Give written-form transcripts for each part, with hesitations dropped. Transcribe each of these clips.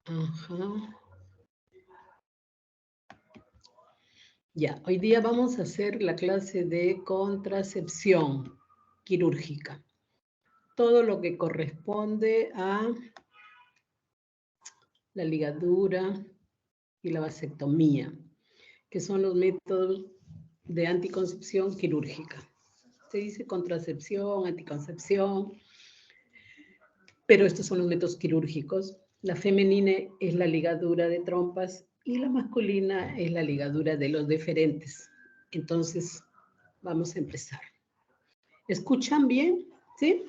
Ajá. Ya, hoy día vamos a hacer la clase de contracepción quirúrgica. Todo lo que corresponde a la ligadura y la vasectomía, que son los métodos de anticoncepción quirúrgica. Se dice contracepción, anticoncepción, pero estos son los métodos quirúrgicos. La femenina es la ligadura de trompas y la masculina es la ligadura de los deferentes. Entonces, vamos a empezar. ¿Escuchan bien? ¿Sí?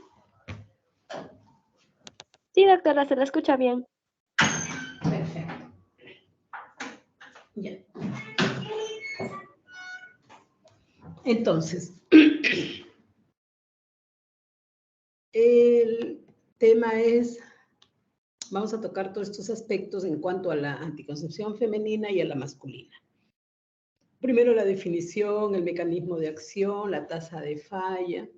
Sí, doctora, se la escucha bien. Perfecto. Ya. Entonces, el tema es, vamos a tocar todos estos aspectos en cuanto a la anticoncepción femenina y a la masculina. Primero la definición, el mecanismo de acción, la tasa de falla,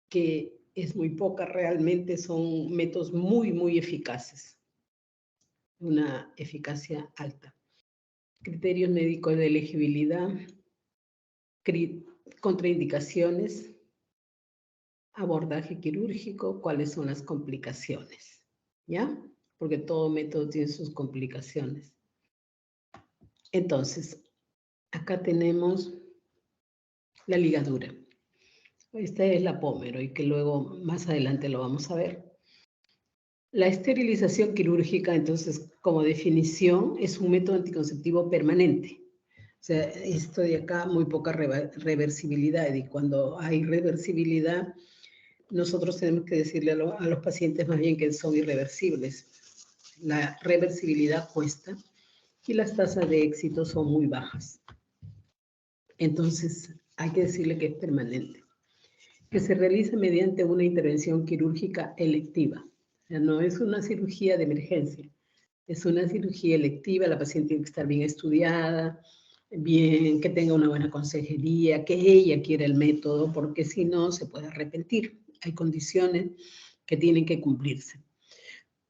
que es muy poca realmente, son métodos muy, muy eficaces, una eficacia alta. Criterios médicos de elegibilidad, contraindicaciones, abordaje quirúrgico, cuáles son las complicaciones, ¿ya? Porque todo método tiene sus complicaciones. Entonces, acá tenemos la ligadura. Esta es la pómero y que luego más adelante lo vamos a ver. La esterilización quirúrgica, entonces, como definición, es un método anticonceptivo permanente. O sea, esto de acá, muy poca reversibilidad. Y cuando hay reversibilidad, nosotros tenemos que decirle a los pacientes más bien que son irreversibles. La reversibilidad cuesta y las tasas de éxito son muy bajas. Entonces, hay que decirle que es permanente. Que se realiza mediante una intervención quirúrgica electiva. O sea, no es una cirugía de emergencia, es una cirugía electiva. La paciente tiene que estar bien estudiada, bien, que tenga una buena consejería, que ella quiera el método, porque si no, se puede arrepentir. Hay condiciones que tienen que cumplirse.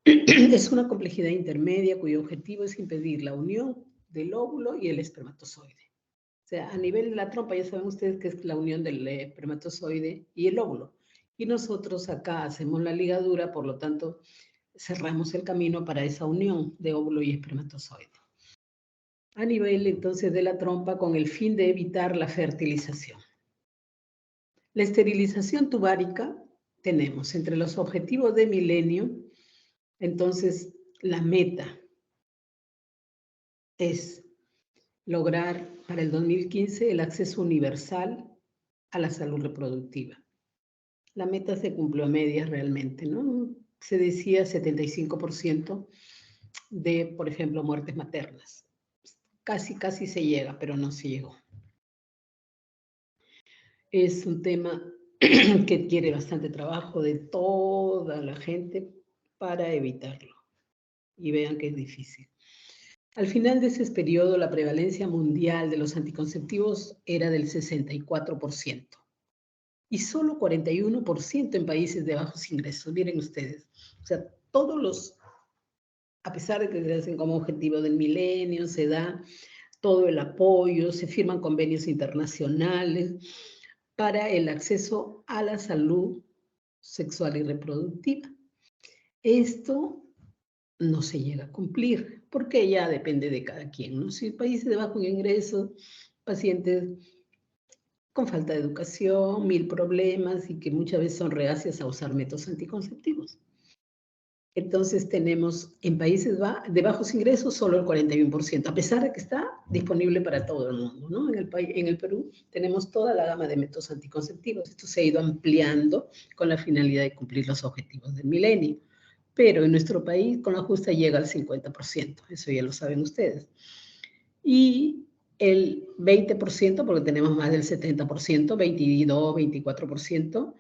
Es una complejidad intermedia cuyo objetivo es impedir la unión del óvulo y el espermatozoide. O sea, a nivel de la trompa ya saben ustedes que es la unión del espermatozoide y el óvulo. Y nosotros acá hacemos la ligadura, por lo tanto, cerramos el camino para esa unión de óvulo y espermatozoide. A nivel entonces de la trompa con el fin de evitar la fertilización. La esterilización tubárica tenemos entre los objetivos de milenio, entonces la meta es lograr para el 2015 el acceso universal a la salud reproductiva. La meta se cumplió a medias realmente, ¿no? Se decía 75% de, por ejemplo, muertes maternas. Casi se llega, pero no se llegó. Es un tema que quiere bastante trabajo de toda la gente para evitarlo. Y vean que es difícil. Al final de ese periodo, la prevalencia mundial de los anticonceptivos era del 64%. Y solo 41% en países de bajos ingresos. Miren ustedes. O sea, todos los, a pesar de que se hacen como objetivo del milenio, se da todo el apoyo, se firman convenios internacionales para el acceso a la salud sexual y reproductiva. Esto no se llega a cumplir, porque ya depende de cada quien, ¿no? Si países de bajo ingreso, pacientes con falta de educación, mil problemas y que muchas veces son reacias a usar métodos anticonceptivos. Entonces tenemos en países de bajos ingresos solo el 41%, a pesar de que está disponible para todo el mundo, ¿no? En el Perú tenemos toda la gama de métodos anticonceptivos. Esto se ha ido ampliando con la finalidad de cumplir los objetivos del milenio. Pero en nuestro país con la justa llega al 50%, eso ya lo saben ustedes. Y el 20%, porque tenemos más del 70%, 22, 24%,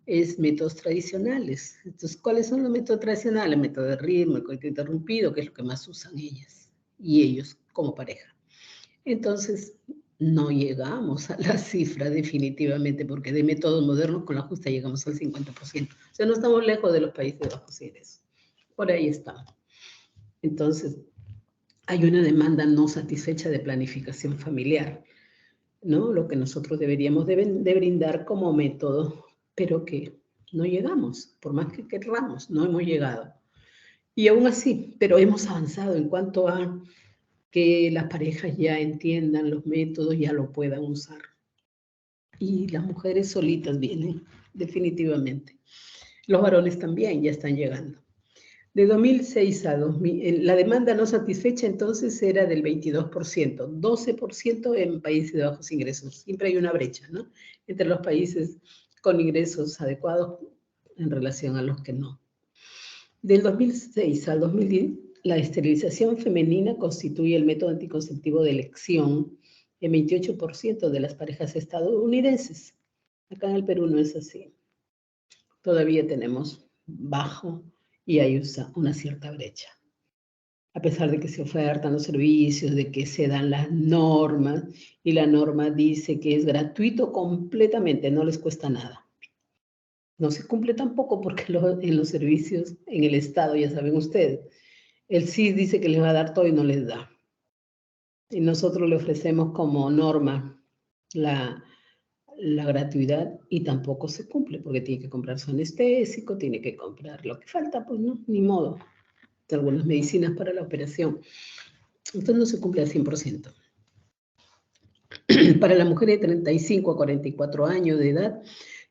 es métodos tradicionales. Entonces, ¿cuáles son los métodos tradicionales? El método de ritmo, el coito interrumpido, que es lo que más usan ellas y ellos como pareja. Entonces, no llegamos a la cifra definitivamente, porque de métodos modernos con la justa llegamos al 50%. O sea, no estamos lejos de los países de bajos ingresos. Por ahí estamos. Entonces, hay una demanda no satisfecha de planificación familiar, ¿no? Lo que nosotros deberíamos de brindar como método, pero que no llegamos, por más que querramos, no hemos llegado. Y aún así, pero hemos avanzado en cuanto a que las parejas ya entiendan los métodos, ya lo puedan usar. Y las mujeres solitas vienen, definitivamente. Los varones también ya están llegando. De 2006 a 2000, la demanda no satisfecha entonces era del 22%, 12% en países de bajos ingresos. Siempre hay una brecha, ¿no? Entre los países con ingresos adecuados en relación a los que no. Del 2006 al 2010, la esterilización femenina constituye el método anticonceptivo de elección en 28% de las parejas estadounidenses. Acá en el Perú no es así. Todavía tenemos bajo y hay una cierta brecha. A pesar de que se ofertan los servicios, de que se dan las normas, y la norma dice que es gratuito completamente, no les cuesta nada. No se cumple tampoco porque en los servicios, en el Estado, ya saben ustedes, el CIS dice que les va a dar todo y no les da. Y nosotros le ofrecemos como norma la gratuidad y tampoco se cumple porque tiene que comprar su anestésico, tiene que comprar lo que falta, pues no, ni modo. Algunas medicinas para la operación. Entonces no se cumple al 100%. Para la mujer de 35 a 44 años de edad,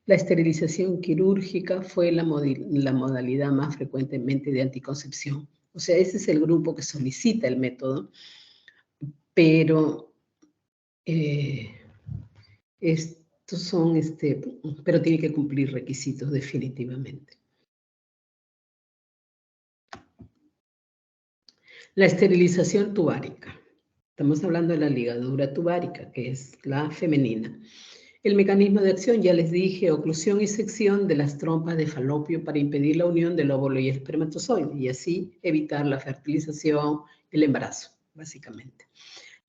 la esterilización quirúrgica fue la modalidad más frecuentemente de anticoncepción. O sea, ese es el grupo que solicita el método, pero estos son, pero tiene que cumplir requisitos definitivamente. La esterilización tubárica. Estamos hablando de la ligadura tubárica, que es la femenina. El mecanismo de acción, ya les dije, oclusión y sección de las trompas de falopio para impedir la unión del óvulo y el espermatozoide y así evitar la fertilización, el embarazo, básicamente.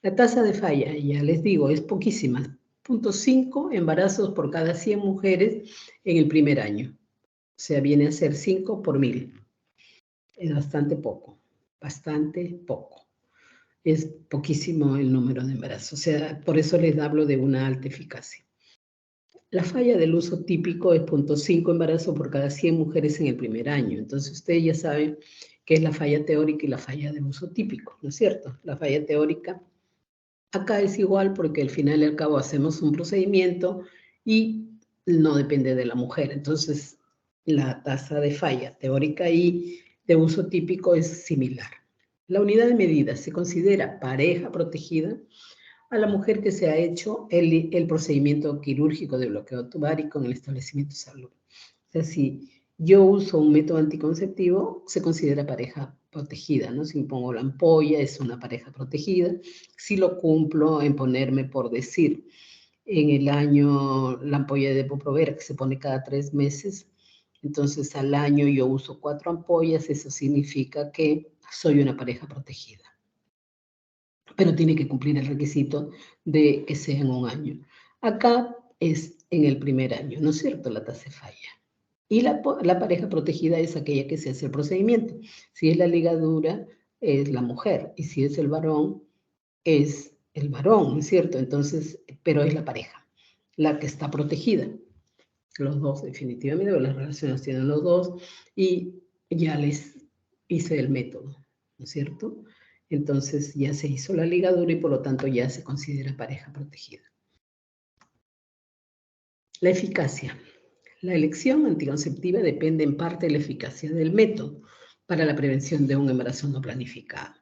La tasa de falla, ya les digo, es poquísima. 0.5 embarazos por cada 100 mujeres en el primer año. O sea, viene a ser 5 por 1000. Es bastante poco, bastante poco. Es poquísimo el número de embarazos. O sea, por eso les hablo de una alta eficacia. La falla del uso típico es 0.5 embarazo por cada 100 mujeres en el primer año. Entonces, ustedes ya saben qué es la falla teórica y la falla de uso típico, ¿no es cierto? La falla teórica acá es igual porque al final y al cabo hacemos un procedimiento y no depende de la mujer. Entonces, la tasa de falla teórica y de uso típico es similar. La unidad de medida se considera pareja protegida a la mujer que se ha hecho el procedimiento quirúrgico de bloqueo tubárico en el establecimiento de salud. O sea, si yo uso un método anticonceptivo, se considera pareja protegida, ¿no? Si pongo la ampolla, es una pareja protegida. Si lo cumplo en ponerme, por decir, en el año la ampolla de Depo-Provera, que se pone cada 3 meses, entonces al año yo uso 4 ampollas, eso significa que soy una pareja protegida. Pero tiene que cumplir el requisito de que sea en un año. Acá es en el primer año, ¿no es cierto? La tasa de falla. Y la pareja protegida es aquella que se hace el procedimiento. Si es la ligadura, es la mujer. Y si es el varón, es el varón, ¿no es cierto? Entonces, pero es la pareja, la que está protegida. Los dos, definitivamente, las relaciones tienen los dos. Y ya les hice el método, ¿no es cierto? Entonces ya se hizo la ligadura y por lo tanto ya se considera pareja protegida. La eficacia. La elección anticonceptiva depende en parte de la eficacia del método para la prevención de un embarazo no planificado.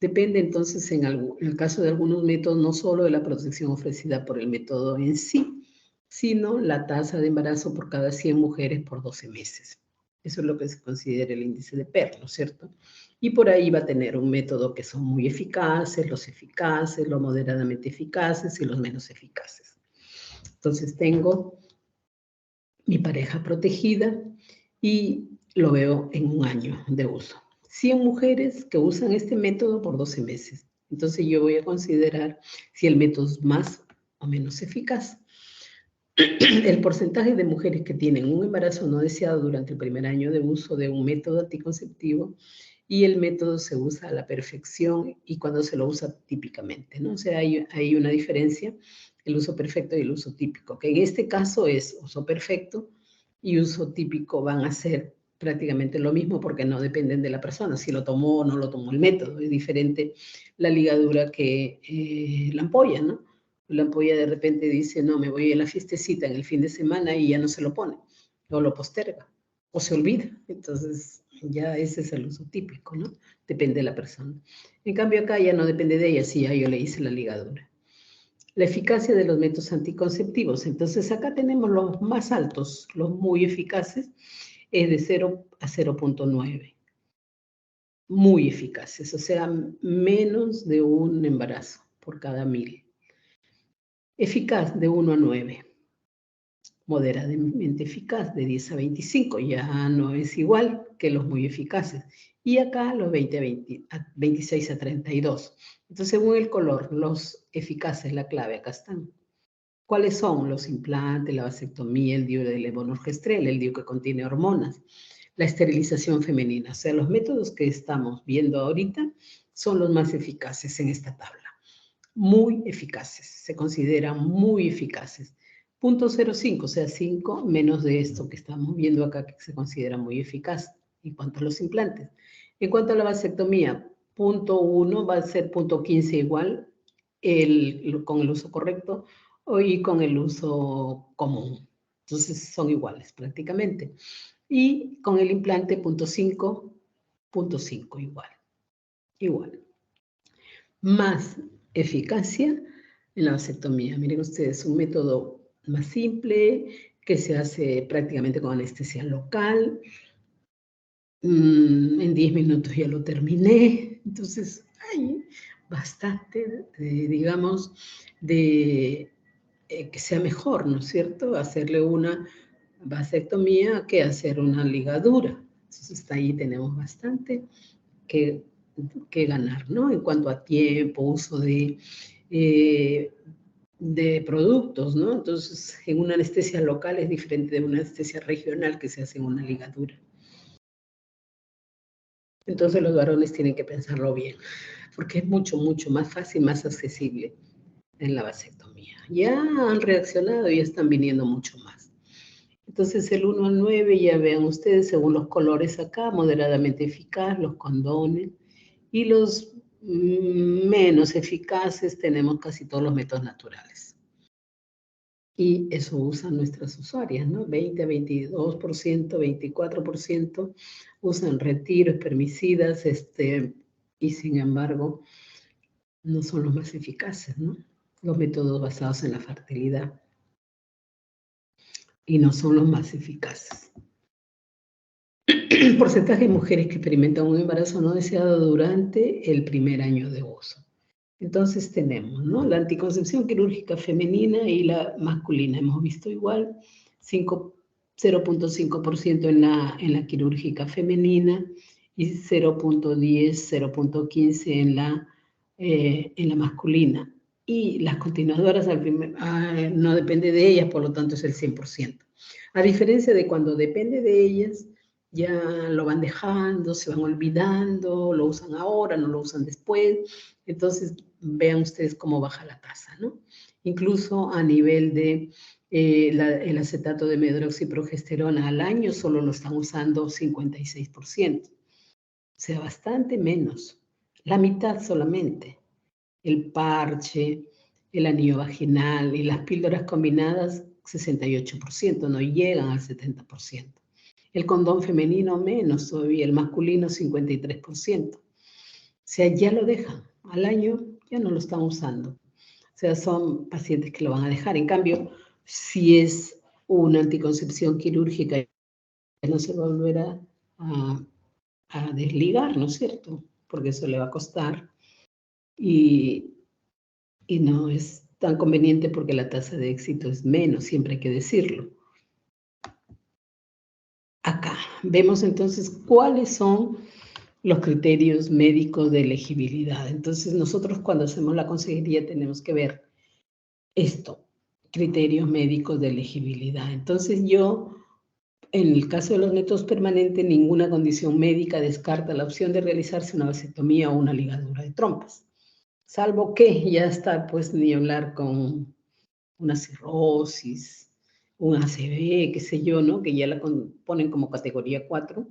Depende entonces, en el caso de algunos métodos, no solo de la protección ofrecida por el método en sí, sino la tasa de embarazo por cada 100 mujeres por 12 meses. Eso es lo que se considera el índice de PER, ¿no es cierto? Y por ahí va a tener un método que son muy eficaces, los moderadamente eficaces y los menos eficaces. Entonces tengo mi pareja protegida y lo veo en un año de uso. 100 mujeres que usan este método por 12 meses. Entonces yo voy a considerar si el método es más o menos eficaz. El porcentaje de mujeres que tienen un embarazo no deseado durante el primer año de uso de un método anticonceptivo y el método se usa a la perfección y cuando se lo usa típicamente, ¿no? O sea, hay una diferencia, el uso perfecto y el uso típico, que en este caso es uso perfecto y uso típico van a ser prácticamente lo mismo porque no dependen de la persona, si lo tomó o no lo tomó el método. Es diferente la ligadura que la ampolla, ¿no? La ampolla de repente dice, no, me voy a la fiestecita en el fin de semana y ya no se lo pone, o lo posterga, o se olvida. Entonces, ya ese es el uso típico, ¿no? Depende de la persona. En cambio, acá ya no depende de ella, si ya yo le hice la ligadura. La eficacia de los métodos anticonceptivos. Entonces, acá tenemos los más altos, los muy eficaces, es de 0 a 0.9. Muy eficaces, o sea, menos de un embarazo por cada 1000. Eficaz de 1 a 9. Moderadamente eficaz de 10 a 25, ya no es igual que los muy eficaces. Y acá los 26 a 32. Entonces, según el color, los eficaces, la clave, acá están. ¿Cuáles son? Los implantes, la vasectomía, el DIU de levonorgestrel, el DIU que contiene hormonas, la esterilización femenina. O sea, los métodos que estamos viendo ahorita son los más eficaces en esta tabla. Muy eficaces, se consideran muy eficaces. 0.05, o sea, 5 menos de esto que estamos viendo acá, que se considera muy eficaz en cuanto a los implantes. En cuanto a la vasectomía, 0.1 va a ser 0.15 igual con el uso correcto y con el uso común. Entonces son iguales prácticamente. Y con el implante 0.5, 0.5 igual. Igual. Más eficacia en la vasectomía. Miren ustedes, un método más simple que se hace prácticamente con anestesia local. En 10 minutos ya lo terminé. Entonces, hay bastante, digamos, de que sea mejor, ¿no es cierto? Hacerle una vasectomía que hacer una ligadura. Entonces, ahí tenemos bastante que ganar, ¿no? En cuanto a tiempo, uso de productos, ¿no? Entonces, en una anestesia local es diferente de una anestesia regional que se hace en una ligadura. Entonces, los varones tienen que pensarlo bien, porque es mucho, mucho más fácil, más accesible en la vasectomía. Ya han reaccionado y ya están viniendo mucho más. Entonces, el 1 al 9, ya vean ustedes, según los colores acá, moderadamente eficaz, los condones, y los menos eficaces tenemos casi todos los métodos naturales. Y eso usan nuestras usuarias, ¿no? 20 a 22%, 24% usan retiros, espermicidas, y sin embargo, no son los más eficaces, ¿no? Los métodos basados en la fertilidad. Y no son los más eficaces. El porcentaje de mujeres que experimentan un embarazo no deseado durante el primer año de uso. Entonces tenemos, ¿no? La anticoncepción quirúrgica femenina y la masculina. Hemos visto igual, 0.5% en la quirúrgica femenina y 0.10, 0.15 en la masculina. Y las continuadoras no depende de ellas, por lo tanto es el 100%. A diferencia de cuando depende de ellas, ya lo van dejando, se van olvidando, lo usan ahora, no lo usan después. Entonces, vean ustedes cómo baja la tasa, ¿no? Incluso a nivel de el acetato de medroxiprogesterona al año solo lo están usando 56%. O sea, bastante menos. La mitad solamente. El parche, el anillo vaginal y las píldoras combinadas, 68%, no llegan al 70%. El condón femenino menos todavía, el masculino 53%. O sea, ya lo dejan. Al año ya no lo están usando. O sea, son pacientes que lo van a dejar. En cambio, si es una anticoncepción quirúrgica, ya no se va a volver a desligar, ¿no es cierto? Porque eso le va a costar y no es tan conveniente porque la tasa de éxito es menos, siempre hay que decirlo. Acá vemos entonces cuáles son los criterios médicos de elegibilidad. Entonces, nosotros cuando hacemos la consejería tenemos que ver esto, criterios médicos de elegibilidad. Entonces, yo En el caso de los métodos permanentes, ninguna condición médica descarta la opción de realizarse una vasectomía o una ligadura de trompas. Salvo que ya está, pues, ni hablar con una cirrosis, un ACV, qué sé yo, ¿no? Que ya la ponen como categoría 4.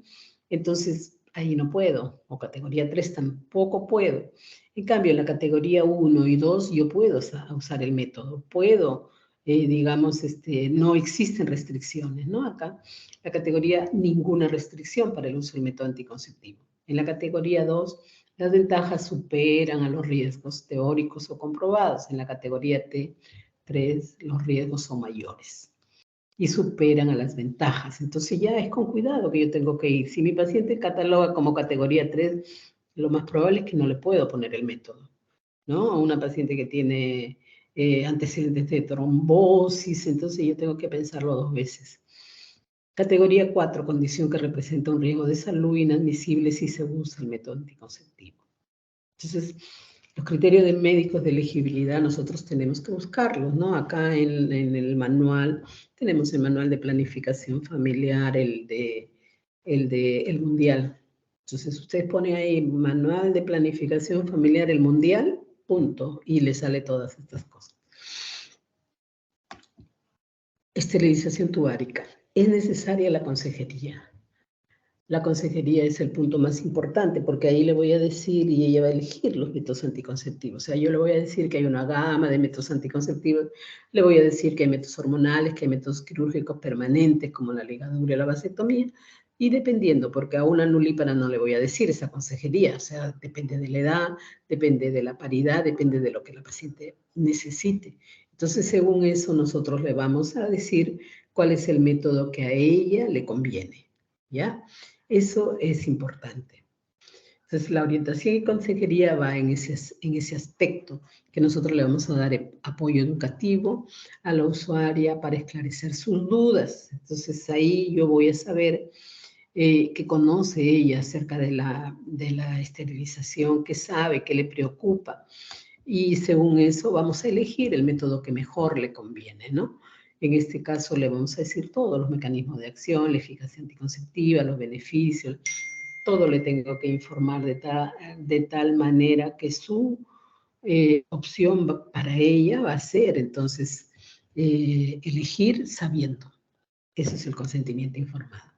Entonces, ahí no puedo. O categoría 3 tampoco puedo. En cambio, en la categoría 1 y 2 yo puedo usar el método. Puedo, digamos, no existen restricciones, ¿no? Acá, la categoría ninguna restricción para el uso del método anticonceptivo. En la categoría 2, las ventajas superan a los riesgos teóricos o comprobados. En la categoría T3, los riesgos son mayores y superan a las ventajas. Entonces ya es con cuidado que yo tengo que ir. Si mi paciente cataloga como categoría 3, lo más probable es que no le puedo poner el método, ¿no? A una paciente que tiene antecedentes de trombosis, entonces yo tengo que pensarlo 2 veces. Categoría 4, condición que representa un riesgo de salud inadmisible si se usa el método anticonceptivo. Entonces, los criterios de médicos de elegibilidad nosotros tenemos que buscarlos, ¿no? Acá en el manual, tenemos el manual de planificación familiar, el mundial. Entonces, usted pone ahí manual de planificación familiar, el mundial, punto, y le sale todas estas cosas. Esterilización tubárica. Es necesaria la consejería. La consejería es el punto más importante porque ahí le voy a decir y ella va a elegir los métodos anticonceptivos. O sea, yo le voy a decir que hay una gama de métodos anticonceptivos, le voy a decir que hay métodos hormonales, que hay métodos quirúrgicos permanentes como la ligadura y la vasectomía, y dependiendo, porque a una nulípara no le voy a decir esa consejería, o sea, depende de la edad, depende de la paridad, depende de lo que la paciente necesite. Entonces, según eso, nosotros le vamos a decir cuál es el método que a ella le conviene, ¿ya? Eso es importante. Entonces, la orientación y consejería va en ese aspecto, que nosotros le vamos a dar apoyo educativo a la usuaria para esclarecer sus dudas. Entonces, ahí yo voy a saber qué conoce ella acerca de la esterilización, qué sabe, qué le preocupa. Y según eso vamos a elegir el método que mejor le conviene, ¿no? En este caso le vamos a decir todos los mecanismos de acción, la eficacia anticonceptiva, los beneficios, todo le tengo que informar de tal manera que su opción para ella va a ser, entonces, elegir sabiendo. Ese es el consentimiento informado.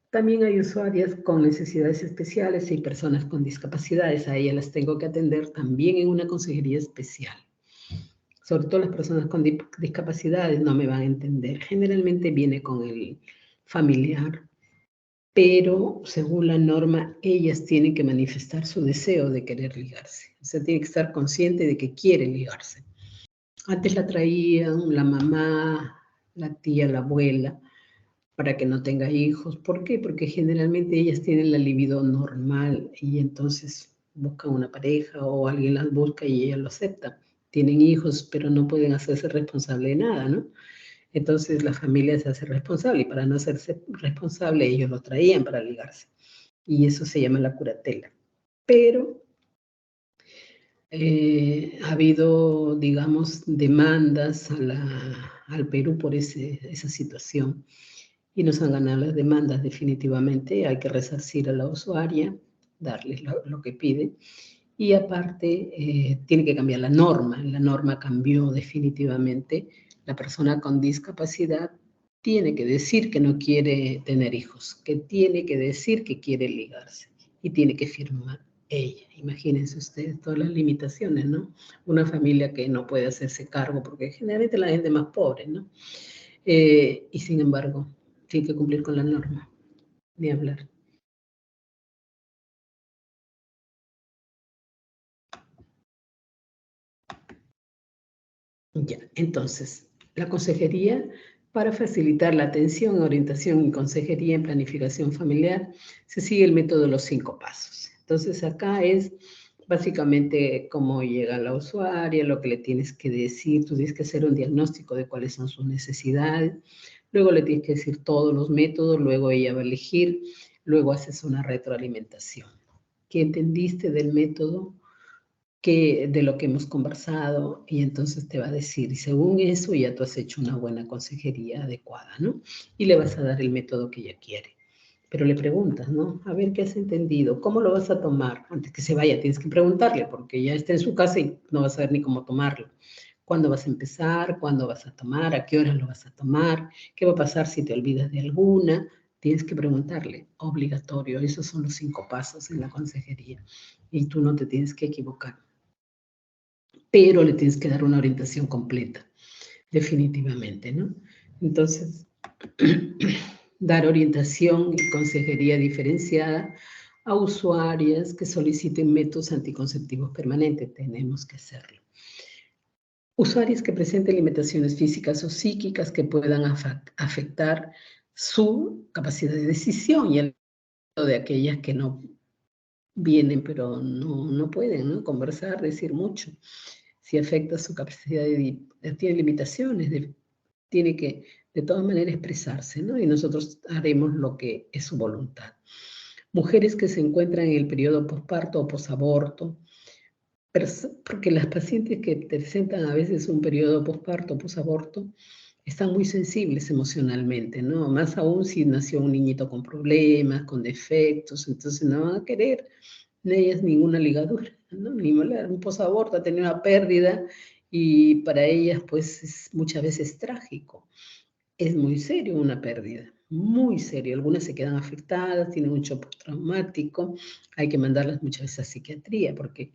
También hay usuarias con necesidades especiales y personas con discapacidades. A ellas las tengo que atender también en una consejería especial. Sobre todo las personas con discapacidades no me van a entender. Generalmente viene con el familiar, pero según la norma, ellas tienen que manifestar su deseo de querer ligarse. O sea, tiene que estar consciente de que quiere ligarse. Antes la traían la mamá, la tía, la abuela, para que no tenga hijos. ¿Por qué? Porque generalmente ellas tienen la libido normal y entonces buscan una pareja o alguien las busca y ellas lo aceptan. Tienen hijos, pero no pueden hacerse responsable de nada, ¿no? Entonces la familia se hace responsable y para no hacerse responsable ellos lo traían para ligarse. Y eso se llama la curatela. Pero ha habido, digamos, demandas al Perú por esa situación y nos han ganado las demandas definitivamente. Hay que resarcir a la usuaria, darles lo que pide. Y aparte, tiene que cambiar la norma. La norma cambió definitivamente. La persona con discapacidad tiene que decir que no quiere tener hijos, que tiene que decir que quiere ligarse y tiene que firmar ella. Imagínense ustedes todas las limitaciones, ¿no? Una familia que no puede hacerse cargo, porque generalmente la gente más pobre, ¿no? Y sin embargo, tiene que cumplir con la norma, ni hablar. Ya, entonces, la consejería para facilitar la atención, orientación y consejería en planificación familiar, se sigue el método de los 5 pasos. Entonces, acá es básicamente cómo llega la usuaria, lo que le tienes que decir, tú tienes que hacer un diagnóstico de cuáles son sus necesidades, luego le tienes que decir todos los métodos, luego ella va a elegir, luego haces una retroalimentación. ¿Qué entendiste del método? de lo que hemos conversado, y entonces te va a decir, y según eso ya tú has hecho una buena consejería adecuada, ¿no? Y le vas a dar el método que ella quiere. Pero le preguntas, ¿no? A ver qué has entendido, cómo lo vas a tomar. Antes que se vaya, tienes que preguntarle, porque ya está en su casa y no vas a saber ni cómo tomarlo. ¿Cuándo vas a empezar? ¿Cuándo vas a tomar? ¿A qué hora lo vas a tomar? ¿Qué va a pasar si te olvidas de alguna? Tienes que preguntarle, obligatorio. Esos son los 5 pasos en la consejería. Y tú no te tienes que equivocar. Pero le tienes que dar una orientación completa, definitivamente, ¿no? Entonces, dar orientación y consejería diferenciada a usuarias que soliciten métodos anticonceptivos permanentes. Tenemos que hacerlo. Usuarias que presenten limitaciones físicas o psíquicas que puedan afectar su capacidad de decisión, y el de aquellas que no vienen pero no pueden, ¿no? Conversar, decir mucho. Si afecta su capacidad tiene limitaciones, tiene que de todas maneras expresarse, ¿no? Y nosotros haremos lo que es su voluntad. Mujeres que se encuentran en el periodo posparto o posaborto, porque las pacientes que presentan a veces un periodo posparto o posaborto están muy sensibles emocionalmente, ¿no? Más aún si nació un niñito con problemas, con defectos, entonces no van a querer de ellas ninguna ligadura, ¿no? Ni un posaborto, ha tenido una pérdida y para ellas pues es muchas veces trágico. Es muy serio una pérdida, muy serio. Algunas se quedan afectadas, tienen un shock traumático, hay que mandarlas muchas veces a psiquiatría porque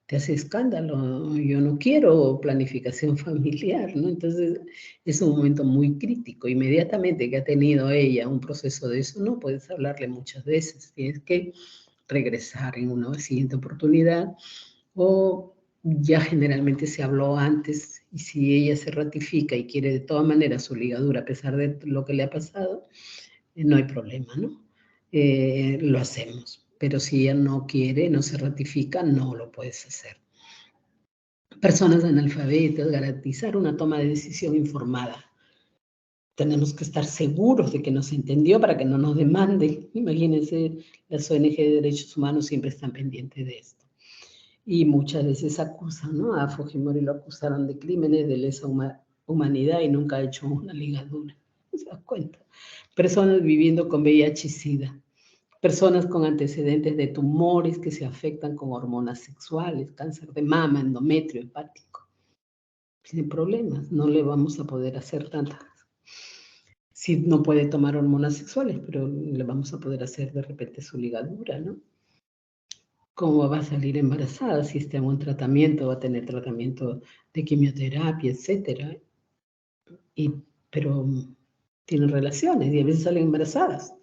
te hace escándalo. Yo no quiero planificación familiar, ¿no? Entonces es un momento muy crítico. Inmediatamente que ha tenido ella un proceso de eso, no puedes hablarle muchas veces, tienes que regresar en una siguiente oportunidad, o ya generalmente se habló antes, y si ella se ratifica y quiere de todas maneras su ligadura a pesar de lo que le ha pasado, no hay problema, ¿no? Lo hacemos. Pero si ella no quiere, no se ratifica, no lo puedes hacer. Personas analfabetas, garantizar una toma de decisión informada. Tenemos que estar seguros de que nos entendió para que no nos demande. Imagínense, las ONG de derechos humanos siempre están pendientes de esto. Y muchas veces acusan, ¿no? A Fujimori lo acusaron de crímenes de lesa humanidad y nunca ha hecho una ligadura. ¿Se das cuenta? Personas viviendo con VIH y SIDA. Personas con antecedentes de tumores que se afectan con hormonas sexuales, cáncer de mama, endometrio, hepático. Sin problemas, no le vamos a poder hacer tantas. Si no puede tomar hormonas sexuales, pero le vamos a poder hacer de repente su ligadura, ¿no? ¿Cómo va a salir embarazada? Si está en un tratamiento, va a tener tratamiento de quimioterapia, etcétera. Pero tienen relaciones y a veces salen embarazadas.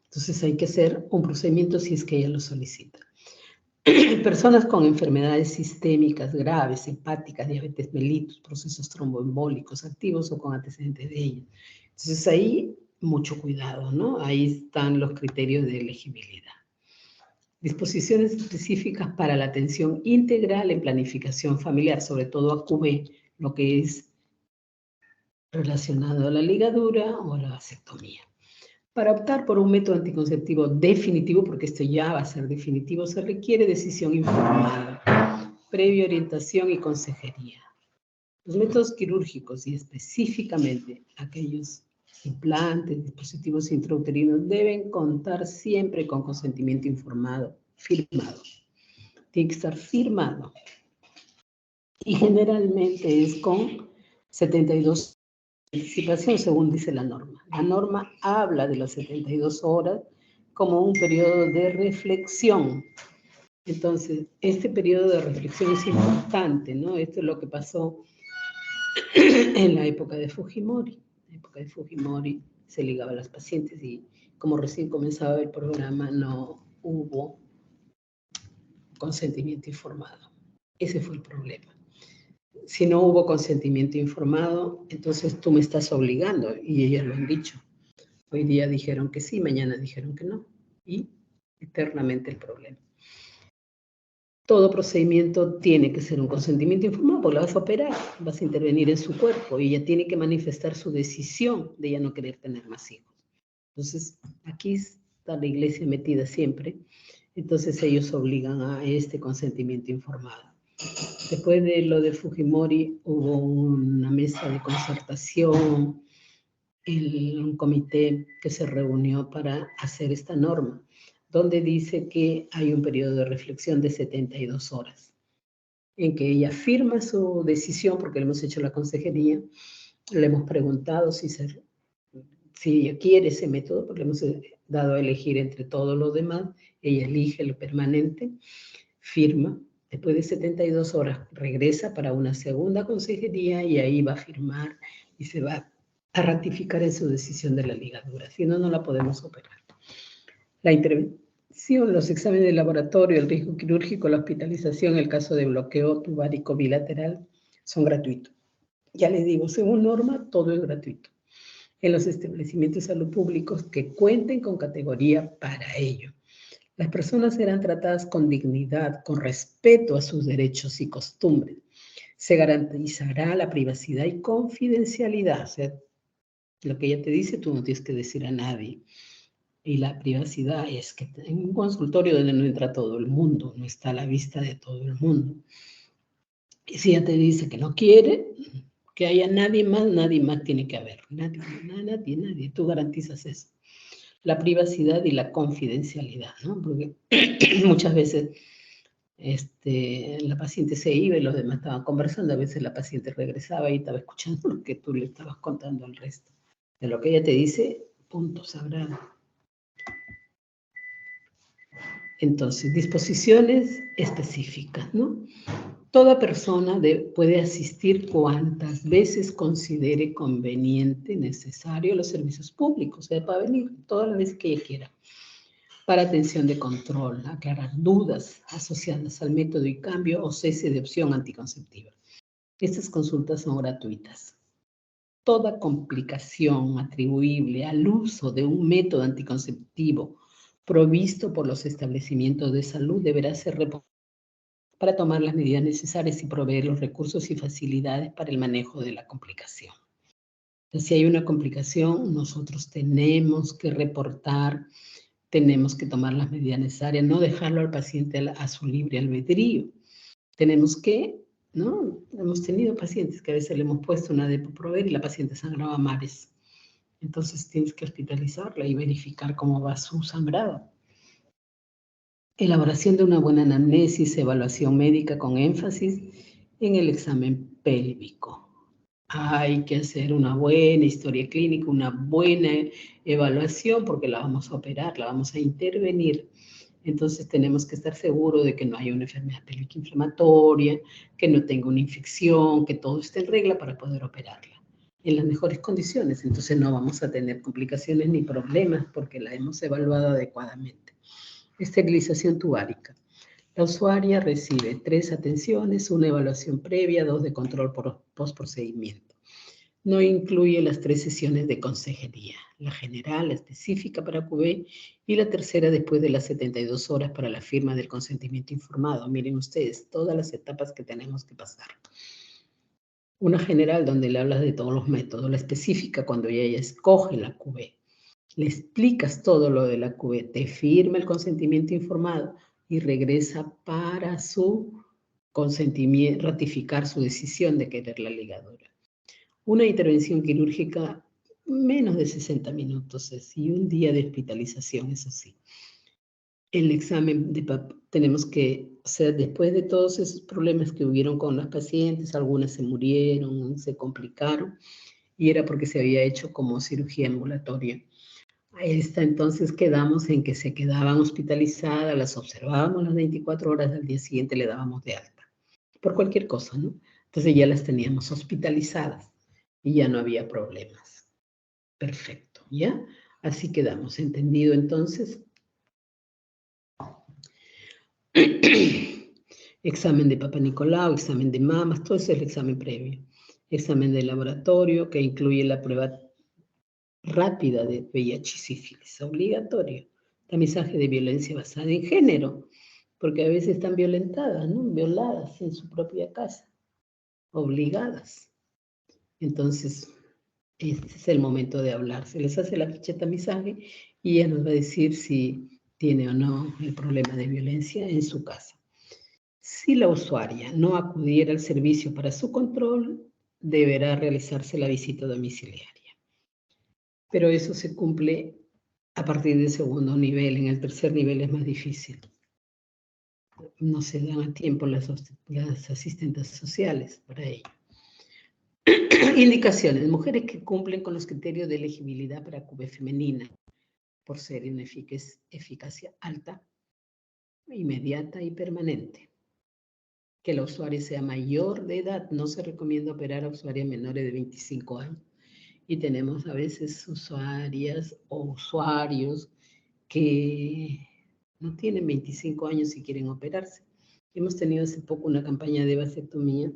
Entonces hay que hacer un procedimiento si es que ella lo solicita. Personas con enfermedades sistémicas graves, hepáticas, diabetes mellitus, procesos tromboembólicos activos o con antecedentes de ello. Entonces ahí mucho cuidado, ¿no? Ahí están los criterios de elegibilidad. Disposiciones específicas para la atención integral en planificación familiar, sobre todo AQB, lo que es relacionado a la ligadura o a la vasectomía. Para optar por un método anticonceptivo definitivo, porque esto ya va a ser definitivo, se requiere decisión informada, previa orientación y consejería. Los métodos quirúrgicos y específicamente aquellos implantes, dispositivos intrauterinos deben contar siempre con consentimiento informado, firmado. Tiene que estar firmado. Y generalmente es con 72 anticipación, según dice la norma. La norma habla de las 72 horas como un periodo de reflexión. Entonces, este periodo de reflexión es importante, ¿no? Esto es lo que pasó en la época de Fujimori. En la época de Fujimori se ligaba a las pacientes y como recién comenzaba el programa, no hubo consentimiento informado. Ese fue el problema. Si no hubo consentimiento informado, entonces tú me estás obligando, y ellas lo han dicho. Hoy día dijeron que sí, mañana dijeron que no, y eternamente el problema. Todo procedimiento tiene que ser un consentimiento informado, porque la vas a operar, vas a intervenir en su cuerpo, y ella tiene que manifestar su decisión de ya no querer tener más hijos. Entonces, aquí está la iglesia metida siempre, entonces ellos obligan a este consentimiento informado. Después de lo de Fujimori hubo una mesa de concertación, un comité que se reunió para hacer esta norma, donde dice que hay un periodo de reflexión de 72 horas, en que ella firma su decisión, porque le hemos hecho la consejería, le hemos preguntado si ella quiere ese método, porque le hemos dado a elegir entre todos los demás, ella elige lo permanente, firma, después de 72 horas regresa para una segunda consejería y ahí va a firmar y se va a ratificar en su decisión de la ligadura, si no, no la podemos operar. La intervención, los exámenes de laboratorio, el riesgo quirúrgico, la hospitalización, el caso de bloqueo tubárico bilateral, son gratuitos. Ya les digo, según norma, todo es gratuito en los establecimientos de salud públicos que cuenten con categoría para ello. Las personas serán tratadas con dignidad, con respeto a sus derechos y costumbres. Se garantizará la privacidad y confidencialidad. O sea, lo que ella te dice, tú no tienes que decir a nadie. Y la privacidad es que en un consultorio donde no entra todo el mundo, no está a la vista de todo el mundo. Y si ella te dice que no quiere que haya nadie más tiene que haber. Nadie. Tú garantizas eso. La privacidad y la confidencialidad, ¿no? Porque muchas veces la paciente se iba y los demás estaban conversando, a veces la paciente regresaba y estaba escuchando lo que tú le estabas contando al resto. De lo que ella te dice, punto, sabrá. Entonces, disposiciones específicas, ¿no? Toda persona puede asistir cuantas veces considere conveniente, necesario a los servicios públicos, o sea, para venir todas las veces que ella quiera, para atención de control, aclarar dudas asociadas al método y cambio o cese de opción anticonceptiva. Estas consultas son gratuitas. Toda complicación atribuible al uso de un método anticonceptivo provisto por los establecimientos de salud deberá ser reportada para tomar las medidas necesarias y proveer los recursos y facilidades para el manejo de la complicación. Entonces, si hay una complicación, nosotros tenemos que reportar, tenemos que tomar las medidas necesarias, no dejarlo al paciente a su libre albedrío. Tenemos que, ¿no? Hemos tenido pacientes que a veces le hemos puesto una Depo-Provera y la paciente sangraba a mares. Entonces tienes que hospitalizarla y verificar cómo va su sangrado. Elaboración de una buena anamnesis, evaluación médica con énfasis en el examen pélvico. Hay que hacer una buena historia clínica, una buena evaluación porque la vamos a operar, la vamos a intervenir. Entonces tenemos que estar seguros de que no haya una enfermedad pélvica inflamatoria, que no tenga una infección, que todo esté en regla para poder operarla en las mejores condiciones. Entonces no vamos a tener complicaciones ni problemas porque la hemos evaluado adecuadamente. Esterilización tubárica. La usuaria recibe 3 atenciones, una evaluación previa, 2 de control post-procedimiento. No incluye las 3 sesiones de consejería, la general, la específica para QB y la tercera después de las 72 horas para la firma del consentimiento informado. Miren ustedes, todas las etapas que tenemos que pasar. Una general donde le hablas de todos los métodos, la específica cuando ella escoge la QB. Le explicas todo lo de la QB, te firma el consentimiento informado y regresa para su consentimiento, ratificar su decisión de querer la ligadura. Una intervención quirúrgica, menos de 60 minutos, y un día de hospitalización, eso sí. El examen tenemos que, o sea, después de todos esos problemas que hubieron con las pacientes, algunas se murieron, se complicaron, y era porque se había hecho como cirugía ambulatoria. Entonces quedamos en que se quedaban hospitalizadas, las observábamos las 24 horas, al día siguiente le dábamos de alta, por cualquier cosa, ¿no? Entonces ya las teníamos hospitalizadas y ya no había problemas. Perfecto, ¿ya? Así quedamos, ¿entendido entonces? Examen de Papa Nicolau, examen de mamas, todo eso es el examen previo. Examen de laboratorio que incluye la prueba rápida de VIH y sífilis, obligatorio. Tamizaje de violencia basada en género, porque a veces están violentadas, ¿no? Violadas en su propia casa, obligadas. Entonces, este es el momento de hablar. Se les hace la ficha de tamizaje y ella nos va a decir si tiene o no el problema de violencia en su casa. Si la usuaria no acudiera al servicio para su control, deberá realizarse la visita domiciliaria. Pero eso se cumple a partir del segundo nivel. En el tercer nivel es más difícil. No se dan a tiempo las asistentes sociales para ello. Indicaciones. Mujeres que cumplen con los criterios de elegibilidad para CUB femenina por ser en eficacia alta, inmediata y permanente. Que la usuaria sea mayor de edad. No se recomienda operar a usuarias menores de 25 años. Y tenemos a veces usuarias o usuarios que no tienen 25 años y quieren operarse. Hemos tenido hace poco una campaña de vasectomía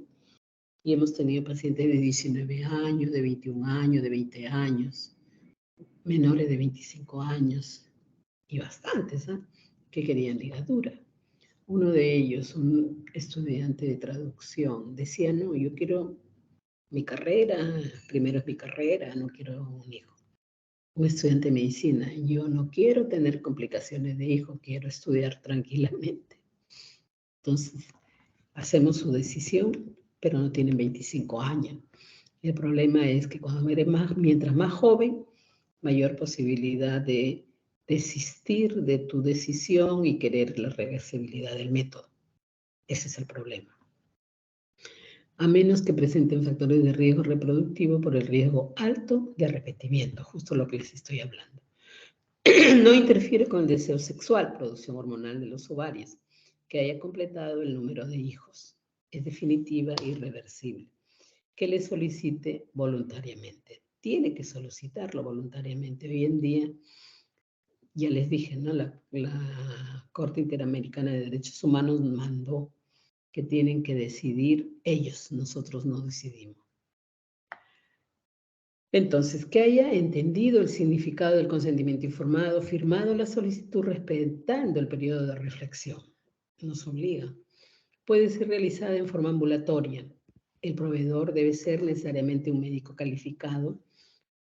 y hemos tenido pacientes de 19 años, de 21 años, de 20 años, menores de 25 años y bastantes, que querían ligadura. Uno de ellos, un estudiante de traducción, decía, no, yo quiero mi carrera, primero es mi carrera, no quiero un hijo. Un estudiante de medicina, yo no quiero tener complicaciones de hijo, quiero estudiar tranquilamente. Entonces, hacemos su decisión, pero no tienen 25 años. Y el problema es que cuando eres mientras más joven, mayor posibilidad de desistir de tu decisión y querer la reversibilidad del método. Ese es el problema. A menos que presenten factores de riesgo reproductivo por el riesgo alto de arrepentimiento, justo lo que les estoy hablando. No interfiere con el deseo sexual, producción hormonal de los ovarios, que haya completado el número de hijos. Es definitiva e irreversible. Que le solicite voluntariamente. Tiene que solicitarlo voluntariamente. Hoy en día, ya les dije, ¿no? La Corte Interamericana de Derechos Humanos mandó que tienen que decidir ellos, nosotros no decidimos. Entonces, que haya entendido el significado del consentimiento informado, firmado la solicitud respetando el periodo de reflexión. Nos obliga. Puede ser realizada en forma ambulatoria. El proveedor debe ser necesariamente un médico calificado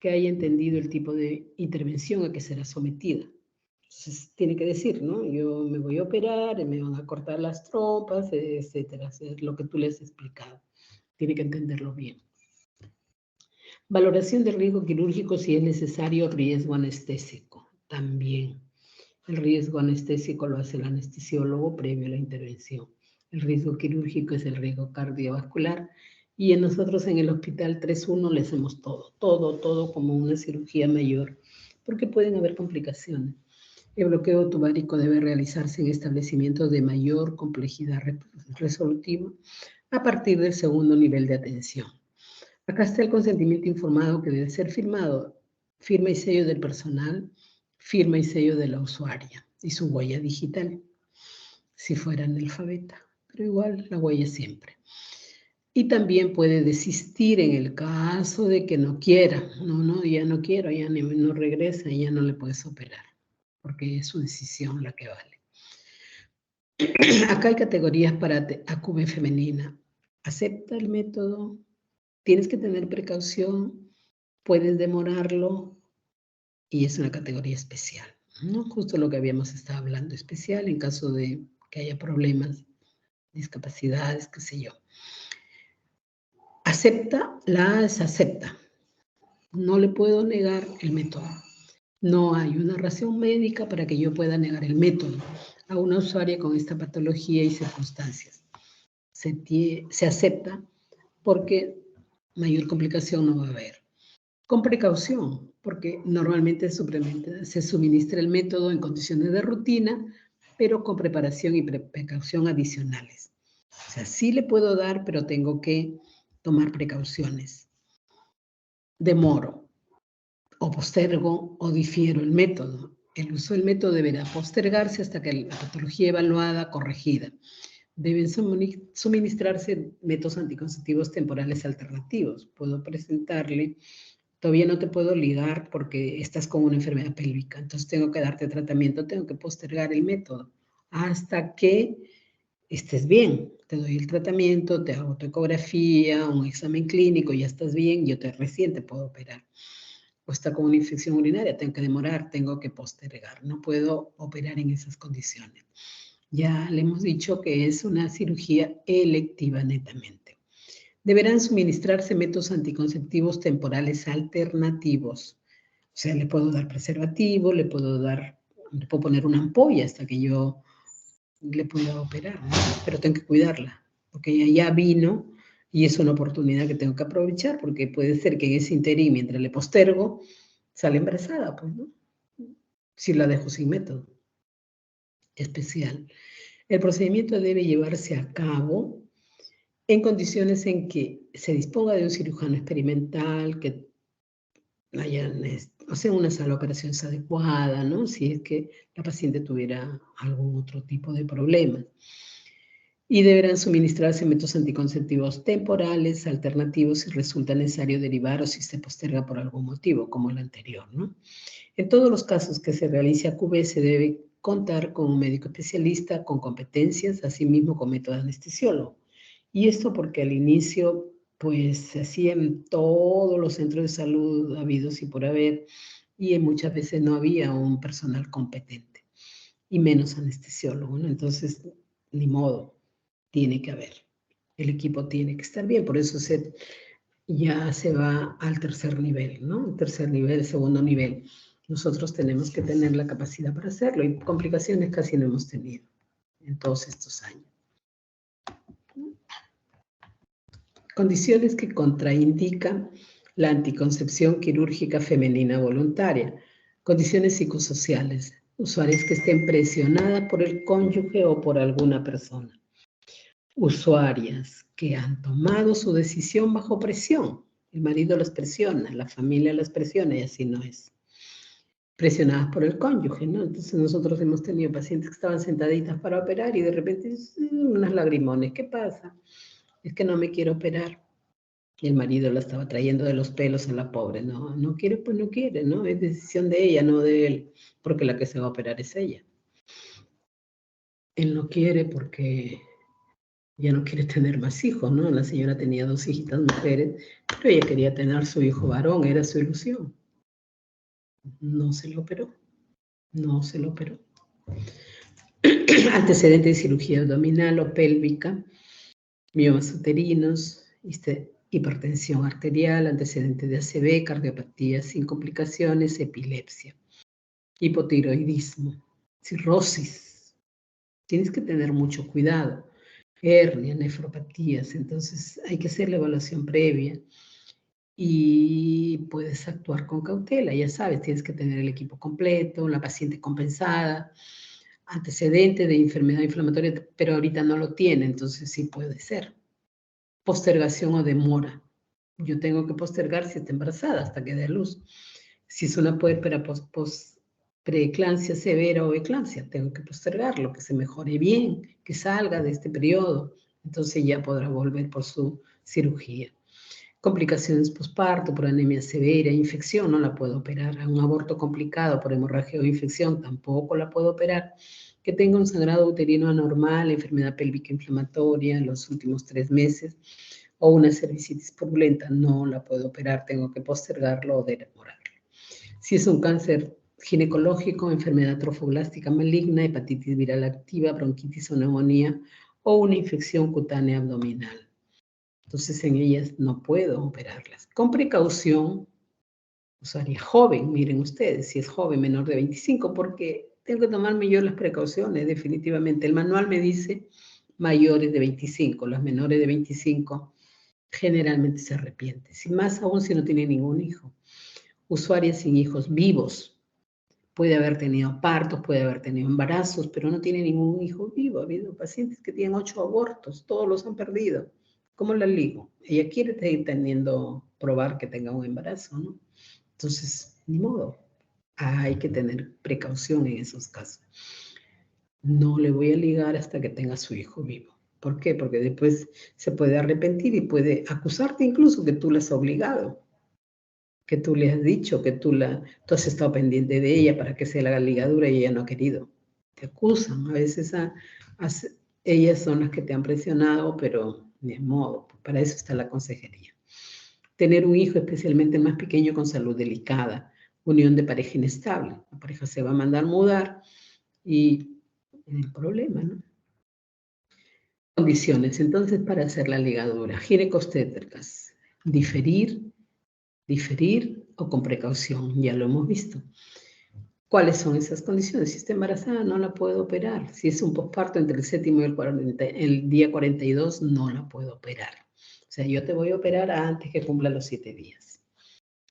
que haya entendido el tipo de intervención a que será sometida. Entonces, tiene que decir, ¿no? Yo me voy a operar, me van a cortar las trompas, etcétera. Es lo que tú les has explicado. Tiene que entenderlo bien. Valoración del riesgo quirúrgico si es necesario riesgo anestésico. También. El riesgo anestésico lo hace el anestesiólogo previo a la intervención. El riesgo quirúrgico es el riesgo cardiovascular. Y nosotros en el hospital 3.1 le hacemos todo como una cirugía mayor, porque pueden haber complicaciones. El bloqueo tubárico debe realizarse en establecimientos de mayor complejidad resolutiva a partir del segundo nivel de atención. Acá está el consentimiento informado que debe ser firmado, firma y sello del personal, firma y sello de la usuaria y su huella digital, si fuera analfabeta, pero igual la huella siempre. Y también puede desistir en el caso de que no quiera, no, ya no quiero, ya no regresa, ya no le puedes operar, porque es su decisión la que vale. Acá hay categorías para AQB femenina. Acepta el método. Tienes que tener precaución, puedes demorarlo y es una categoría especial, ¿no? Justo lo que habíamos estado hablando, especial en caso de que haya problemas, discapacidades, qué sé yo. Acepta, acepta. No le puedo negar el método. No hay una razón médica para que yo pueda negar el método a una usuaria con esta patología y circunstancias. Se acepta porque mayor complicación no va a haber. Con precaución, porque normalmente se suministra el método en condiciones de rutina, pero con preparación y precaución adicionales. O sea, sí le puedo dar, pero tengo que tomar precauciones. Demoro, o postergo, o difiero el método. El uso del método deberá postergarse hasta que la patología evaluada, corregida. Deben suministrarse métodos anticonceptivos temporales alternativos. Puedo presentarle, todavía no te puedo ligar porque estás con una enfermedad pélvica, entonces tengo que darte tratamiento, tengo que postergar el método hasta que estés bien. Te doy el tratamiento, te hago tu ecografía, un examen clínico, ya estás bien, yo recién te puedo operar. O está con una infección urinaria, tengo que demorar, tengo que postergar. No puedo operar en esas condiciones. Ya le hemos dicho que es una cirugía electiva netamente. Deberán suministrarse métodos anticonceptivos temporales alternativos. O sea, le puedo dar preservativo, le puedo poner una ampolla hasta que yo le pueda operar, ¿no? Pero tengo que cuidarla, porque ella ya vino y es una oportunidad que tengo que aprovechar, porque puede ser que en ese interín, mientras le postergo, sale embarazada, pues, ¿no? Si la dejo sin método especial. El procedimiento debe llevarse a cabo en condiciones en que se disponga de un cirujano experimental, que haya, o sea, una sala de operaciones adecuada, ¿no? Si es que la paciente tuviera algún otro tipo de problema. Y deberán suministrarse métodos anticonceptivos temporales, alternativos, si resulta necesario derivar o si se posterga por algún motivo, como el anterior, ¿no? En todos los casos que se realice AQV se debe contar con un médico especialista con competencias, asimismo con método anestesiólogo. Y esto porque al inicio, pues se hacía en todos los centros de salud habidos y por haber, y muchas veces no había un personal competente, y menos anestesiólogo, ¿no? Entonces, ni modo, tiene que haber. El equipo tiene que estar bien, por eso ya se va al tercer nivel, ¿no? Tercer nivel, segundo nivel. Nosotros tenemos que tener la capacidad para hacerlo y complicaciones casi no hemos tenido en todos estos años. Condiciones que contraindican la anticoncepción quirúrgica femenina voluntaria. Condiciones psicosociales. Usuarias que estén presionadas por el cónyuge o por alguna persona. Usuarias que han tomado su decisión bajo presión. El marido las presiona, la familia las presiona y así no es. Presionadas por el cónyuge, ¿no? Entonces nosotros hemos tenido pacientes que estaban sentaditas para operar y de repente unas lagrimones. ¿Qué pasa? Es que no me quiero operar. Y el marido la estaba trayendo de los pelos a la pobre, ¿no? No quiere, pues no quiere, ¿no? Es decisión de ella, no de él, porque la que se va a operar es ella. Él no quiere porque ya no quiere tener más hijos, ¿no? La señora tenía 2 hijitas mujeres, pero ella quería tener su hijo varón, era su ilusión. No se lo operó, no se lo operó. Antecedente de cirugía abdominal o pélvica, miomas uterinos, hipertensión arterial, antecedente de ACV, cardiopatía sin complicaciones, epilepsia, hipotiroidismo, cirrosis. Tienes que tener mucho cuidado. Hernia, nefropatías, entonces hay que hacer la evaluación previa y puedes actuar con cautela, ya sabes, tienes que tener el equipo completo, la paciente compensada, antecedente de enfermedad inflamatoria, pero ahorita no lo tiene, entonces sí puede ser. Postergación o demora. Yo tengo que postergar si está embarazada hasta que dé a luz. Si es una puérpera preeclampsia severa o eclampsia, tengo que postergarlo, que se mejore bien, que salga de este periodo. Entonces ya podrá volver por su cirugía. Complicaciones posparto por anemia severa, infección, no la puedo operar. Un aborto complicado por hemorragia o infección, tampoco la puedo operar. Que tenga un sangrado uterino anormal, enfermedad pélvica inflamatoria en los últimos 3 meses o una cervicitis purulenta, no la puedo operar, tengo que postergarlo o demorarlo. Si es un cáncer ginecológico, enfermedad trofoblástica maligna, hepatitis viral activa, bronquitis o neumonía o una infección cutánea abdominal. Entonces en ellas no puedo operarlas. Con precaución, usaría joven, miren ustedes, si es joven menor de 25, porque tengo que tomarme yo las precauciones, definitivamente. El manual me dice mayores de 25, las menores de 25 generalmente se arrepienten, si más aún si no tiene ningún hijo. Usuaria sin hijos vivos, puede haber tenido partos, puede haber tenido embarazos, pero no tiene ningún hijo vivo. Ha habido pacientes que tienen 8 abortos, todos los han perdido. ¿Cómo la ligo? Ella quiere seguir probar que tenga un embarazo, ¿no? Entonces, ni modo. Hay que tener precaución en esos casos. No le voy a ligar hasta que tenga su hijo vivo. ¿Por qué? Porque después se puede arrepentir y puede acusarte incluso que tú la has obligado, que tú le has dicho, que tú has estado pendiente de ella para que se le haga ligadura y ella no ha querido. Te acusan. A veces ellas son las que te han presionado, pero de modo, para eso está la consejería. Tener un hijo, especialmente el más pequeño, con salud delicada, unión de pareja inestable. La pareja se va a mandar mudar y el problema, ¿no? Condiciones, entonces, para hacer la ligadura. Ginecobstétricas. Diferir o con precaución, ya lo hemos visto. ¿Cuáles son esas condiciones? Si está embarazada, no la puedo operar. Si es un posparto entre el séptimo y el día 42, no la puedo operar. O sea, yo te voy a operar antes que cumpla los 7 días.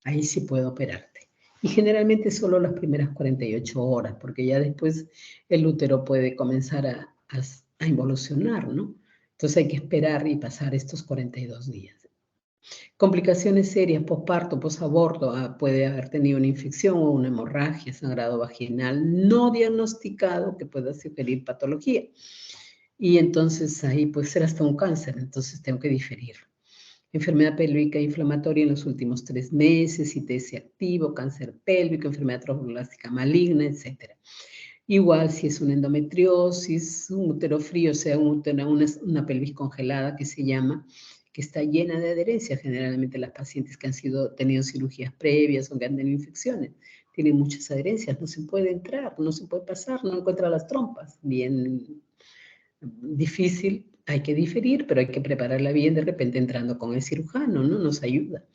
Ahí sí puedo operarte. Y generalmente solo las primeras 48 horas, porque ya después el útero puede comenzar a involucionar, ¿no? Entonces hay que esperar y pasar estos 42 días. Complicaciones serias, posparto, posaborto, puede haber tenido una infección o una hemorragia, sangrado vaginal no diagnosticado que pueda sugerir patología. Y entonces ahí puede ser hasta un cáncer, entonces tengo que diferir. Enfermedad pélvica inflamatoria en los últimos 3 meses, ITS activo, cáncer pélvico, enfermedad tromboblástica maligna, etc. Igual si es una endometriosis, un útero frío, o sea, una pelvis congelada que se llama, que está llena de adherencia. Generalmente las pacientes que han tenido cirugías previas o que han tenido infecciones tienen muchas adherencias, no se puede entrar, no se puede pasar, no encuentra las trompas. Bien difícil, hay que diferir, pero hay que prepararla bien de repente entrando con el cirujano, ¿no? Nos ayuda.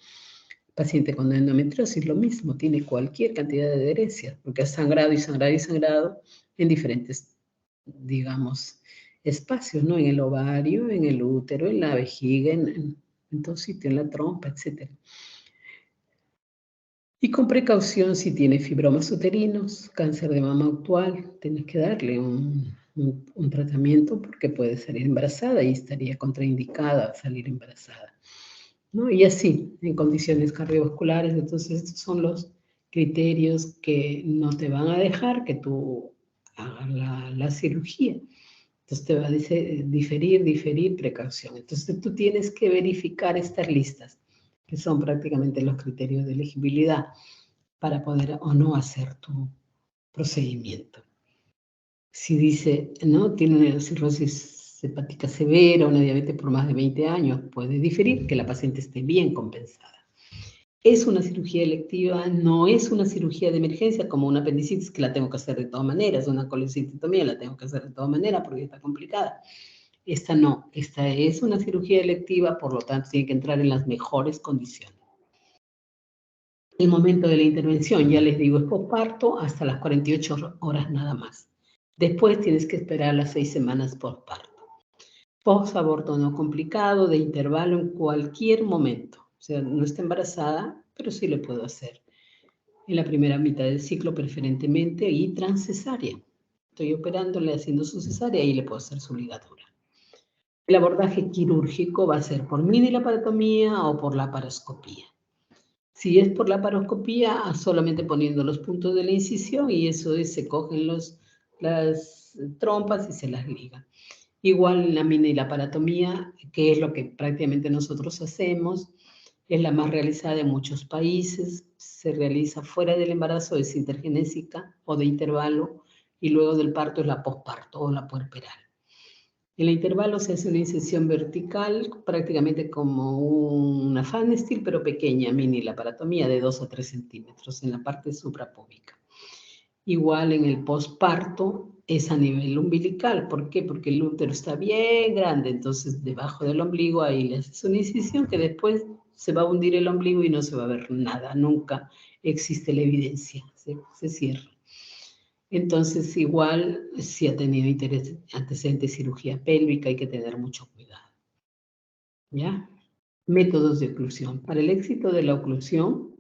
Paciente con endometriosis, lo mismo, tiene cualquier cantidad de adherencias, porque ha sangrado y sangrado y sangrado en diferentes, digamos, espacios, ¿no? En el ovario, en el útero, en la vejiga, en todo sitio, en la trompa, etc. Y con precaución, si tiene fibromas uterinos, cáncer de mama actual, tienes que darle un tratamiento porque puede salir embarazada y estaría contraindicada salir embarazada, ¿no? Y así, en condiciones cardiovasculares, entonces estos son los criterios que no te van a dejar que tú hagas la cirugía. Entonces te va a decir diferir, precaución. Entonces tú tienes que verificar estas listas, que son prácticamente los criterios de elegibilidad para poder o no hacer tu procedimiento. Si dice, ¿no? Tiene una cirrosis hepática severa, una diabetes por más de 20 años, puede diferir, que la paciente esté bien compensada. Es una cirugía electiva, no es una cirugía de emergencia como una apendicitis que la tengo que hacer de todas maneras, una colecistotomía la tengo que hacer de todas maneras porque está complicada. Esta no, esta es una cirugía electiva, por lo tanto tiene que entrar en las mejores condiciones. El momento de la intervención, ya les digo, es posparto hasta las 48 horas nada más. Después tienes que esperar las 6 semanas posparto. Posaborto no complicado, de intervalo en cualquier momento. O sea, no está embarazada, pero sí lo puedo hacer. En la primera mitad del ciclo preferentemente y transcesárea. Estoy operándole, haciendo su cesárea y le puedo hacer su ligadura. El abordaje quirúrgico va a ser por mini laparotomía o por laparoscopía. Si es por laparoscopía, solamente poniendo los puntos de la incisión y eso es, se cogen las trompas y se las liga. Igual la mini laparotomía, que es lo que prácticamente nosotros hacemos, es la más realizada en muchos países, se realiza fuera del embarazo, es intergenésica o de intervalo, y luego del parto es la posparto o la puerperal. En el intervalo se hace una incisión vertical, prácticamente como una Pfannenstiel, pero pequeña, mini laparotomía de 2 a 3 centímetros en la parte suprapúbica. Igual en el posparto es a nivel umbilical. ¿Por qué? Porque el útero está bien grande, entonces debajo del ombligo ahí le haces una incisión que después se va a hundir el ombligo y no se va a ver nada, nunca existe la evidencia, se cierra. Entonces, igual, si ha tenido antecedentes de cirugía pélvica, hay que tener mucho cuidado. ¿Ya? Métodos de oclusión. Para el éxito de la oclusión,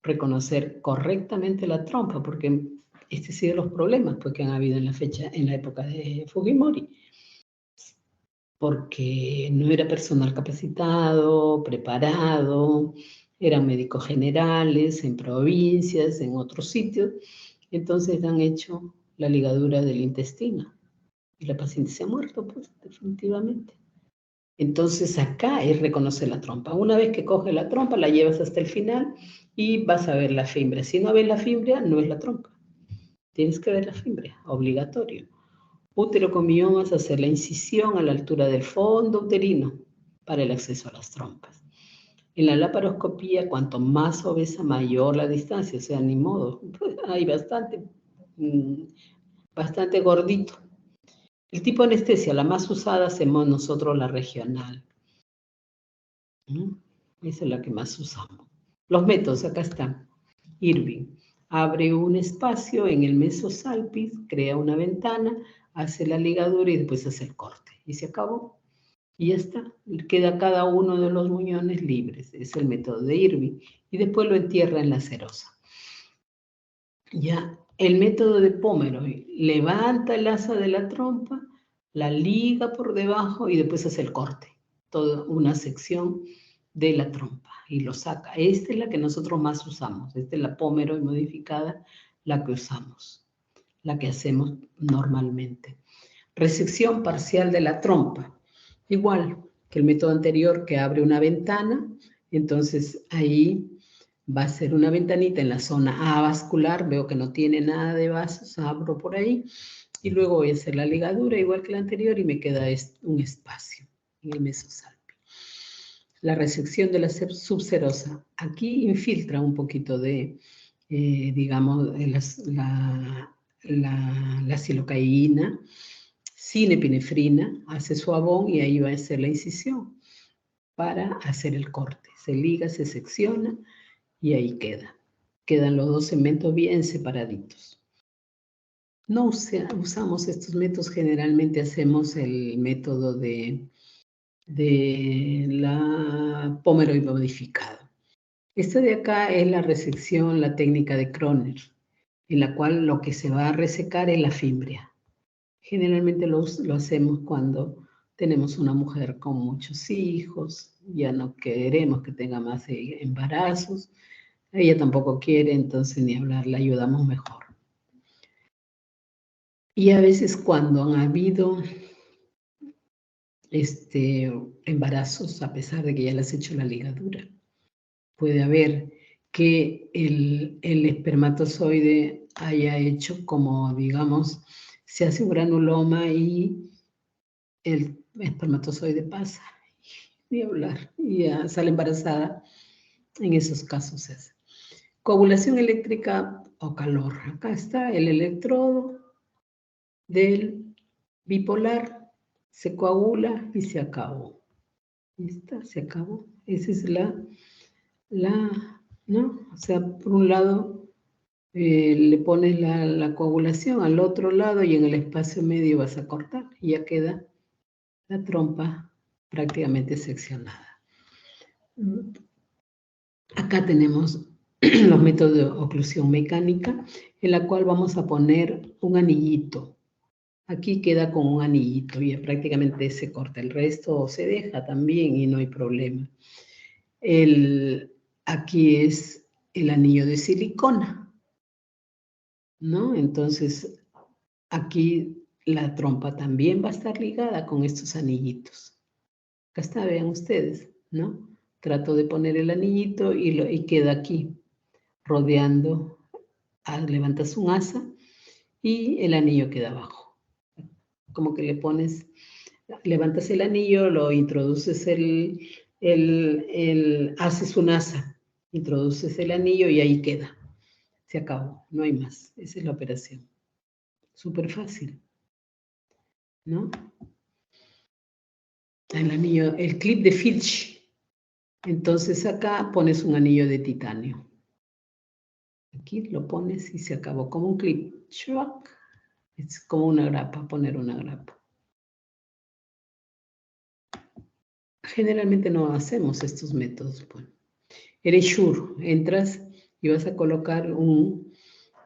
reconocer correctamente la trompa, porque este ha sido los problemas pues, que han habido en la época de Fujimori. Porque no era personal capacitado, preparado, eran médicos generales en provincias, en otros sitios. Entonces han hecho la ligadura del intestino y la paciente se ha muerto, pues, definitivamente. Entonces acá es reconocer la trompa. Una vez que coges la trompa, la llevas hasta el final y vas a ver la fimbria. Si no ves la fimbria, no es la trompa. Tienes que ver la fimbria, obligatorio. Útero con miomas, hacer la incisión a la altura del fondo uterino para el acceso a las trompas. En la laparoscopía, cuanto más obesa, mayor la distancia, o sea, ni modo. Hay bastante gordito. El tipo de anestesia, la más usada, hacemos nosotros la regional. Esa es la que más usamos. Los métodos, acá están. Irving. Abre un espacio en el mesosalpis, crea una ventana, hace la ligadura y después hace el corte. Y se acabó. Y ya está. Queda cada uno de los muñones libres. Es el método de Irving. Y después lo entierra en la cerosa. Ya, el método de Pomeroy. Levanta el asa de la trompa, la liga por debajo y después hace el corte. Toda una sección de la trompa y lo saca. Esta es la que nosotros más usamos. Esta es la Pomeroy modificada, la que usamos, la que hacemos normalmente. Resección parcial de la trompa. Igual que el método anterior, que abre una ventana, entonces ahí va a ser una ventanita en la zona avascular, veo que no tiene nada de vasos, abro por ahí y luego voy a hacer la ligadura igual que la anterior y me queda un espacio en el mesosalpio. La resección de la subserosa. Aquí infiltra un poquito de, digamos, la silocaína, sin epinefrina, hace su abón y ahí va a hacer la incisión para hacer el corte. Se liga, se secciona y ahí queda. Quedan los dos segmentos bien separaditos. No usamos estos métodos, generalmente hacemos el método de la Pomeroy modificado. Esta de acá es la resección, la técnica de Kroner, en la cual lo que se va a resecar es la fimbria. Generalmente lo hacemos cuando tenemos una mujer con muchos hijos, ya no queremos que tenga más embarazos, ella tampoco quiere, entonces ni hablar, la ayudamos mejor. Y a veces cuando han habido embarazos, a pesar de que ya les he hecho la ligadura, puede haber que el espermatozoide haya hecho como, digamos, se hace un granuloma y el espermatozoide pasa, ni hablar, y ya sale embarazada, en esos casos es. Coagulación eléctrica o calor. Acá está el electrodo del bipolar, se coagula y se acabó. ¿Está? Se acabó. Esa es ¿no? O sea, por un lado le pones la coagulación, al otro lado y en el espacio medio vas a cortar y ya queda la trompa prácticamente seccionada. Acá tenemos los métodos de oclusión mecánica, en la cual vamos a poner un anillito. Aquí queda con un anillito y prácticamente se corta. El resto se deja también y no hay problema. Aquí es el anillo de silicona, ¿no? Entonces, aquí la trompa también va a estar ligada con estos anillitos. Acá está, vean ustedes, ¿no? Trato de poner el anillito y queda aquí, rodeando. Levantas un asa y el anillo queda abajo. Como que le pones, levantas el anillo, lo introduces haces un asa, introduces el anillo y ahí queda. Se acabó, no hay más. Esa es la operación. Súper fácil, ¿no? El anillo, el clip de Filch. Entonces acá pones un anillo de titanio. Aquí lo pones y se acabó como un clip. ¡Shuak! Es como una grapa, poner una grapa. Generalmente no hacemos estos métodos. Bueno, eres sure, entras y vas a colocar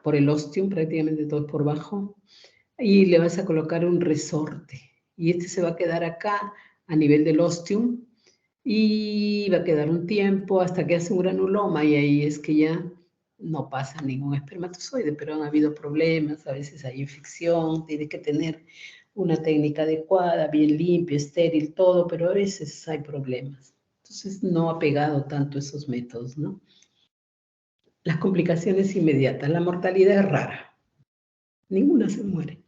por el ostium, prácticamente todo por bajo, y le vas a colocar un resorte. Y este se va a quedar acá a nivel del ostium y va a quedar un tiempo hasta que hace un granuloma y ahí es que ya no pasa ningún espermatozoide, pero han habido problemas, a veces hay infección, tiene que tener una técnica adecuada, bien limpio, estéril, todo, pero a veces hay problemas. Entonces no ha pegado tanto esos métodos, ¿no? Las complicaciones inmediatas, la mortalidad es rara, ninguna se muere,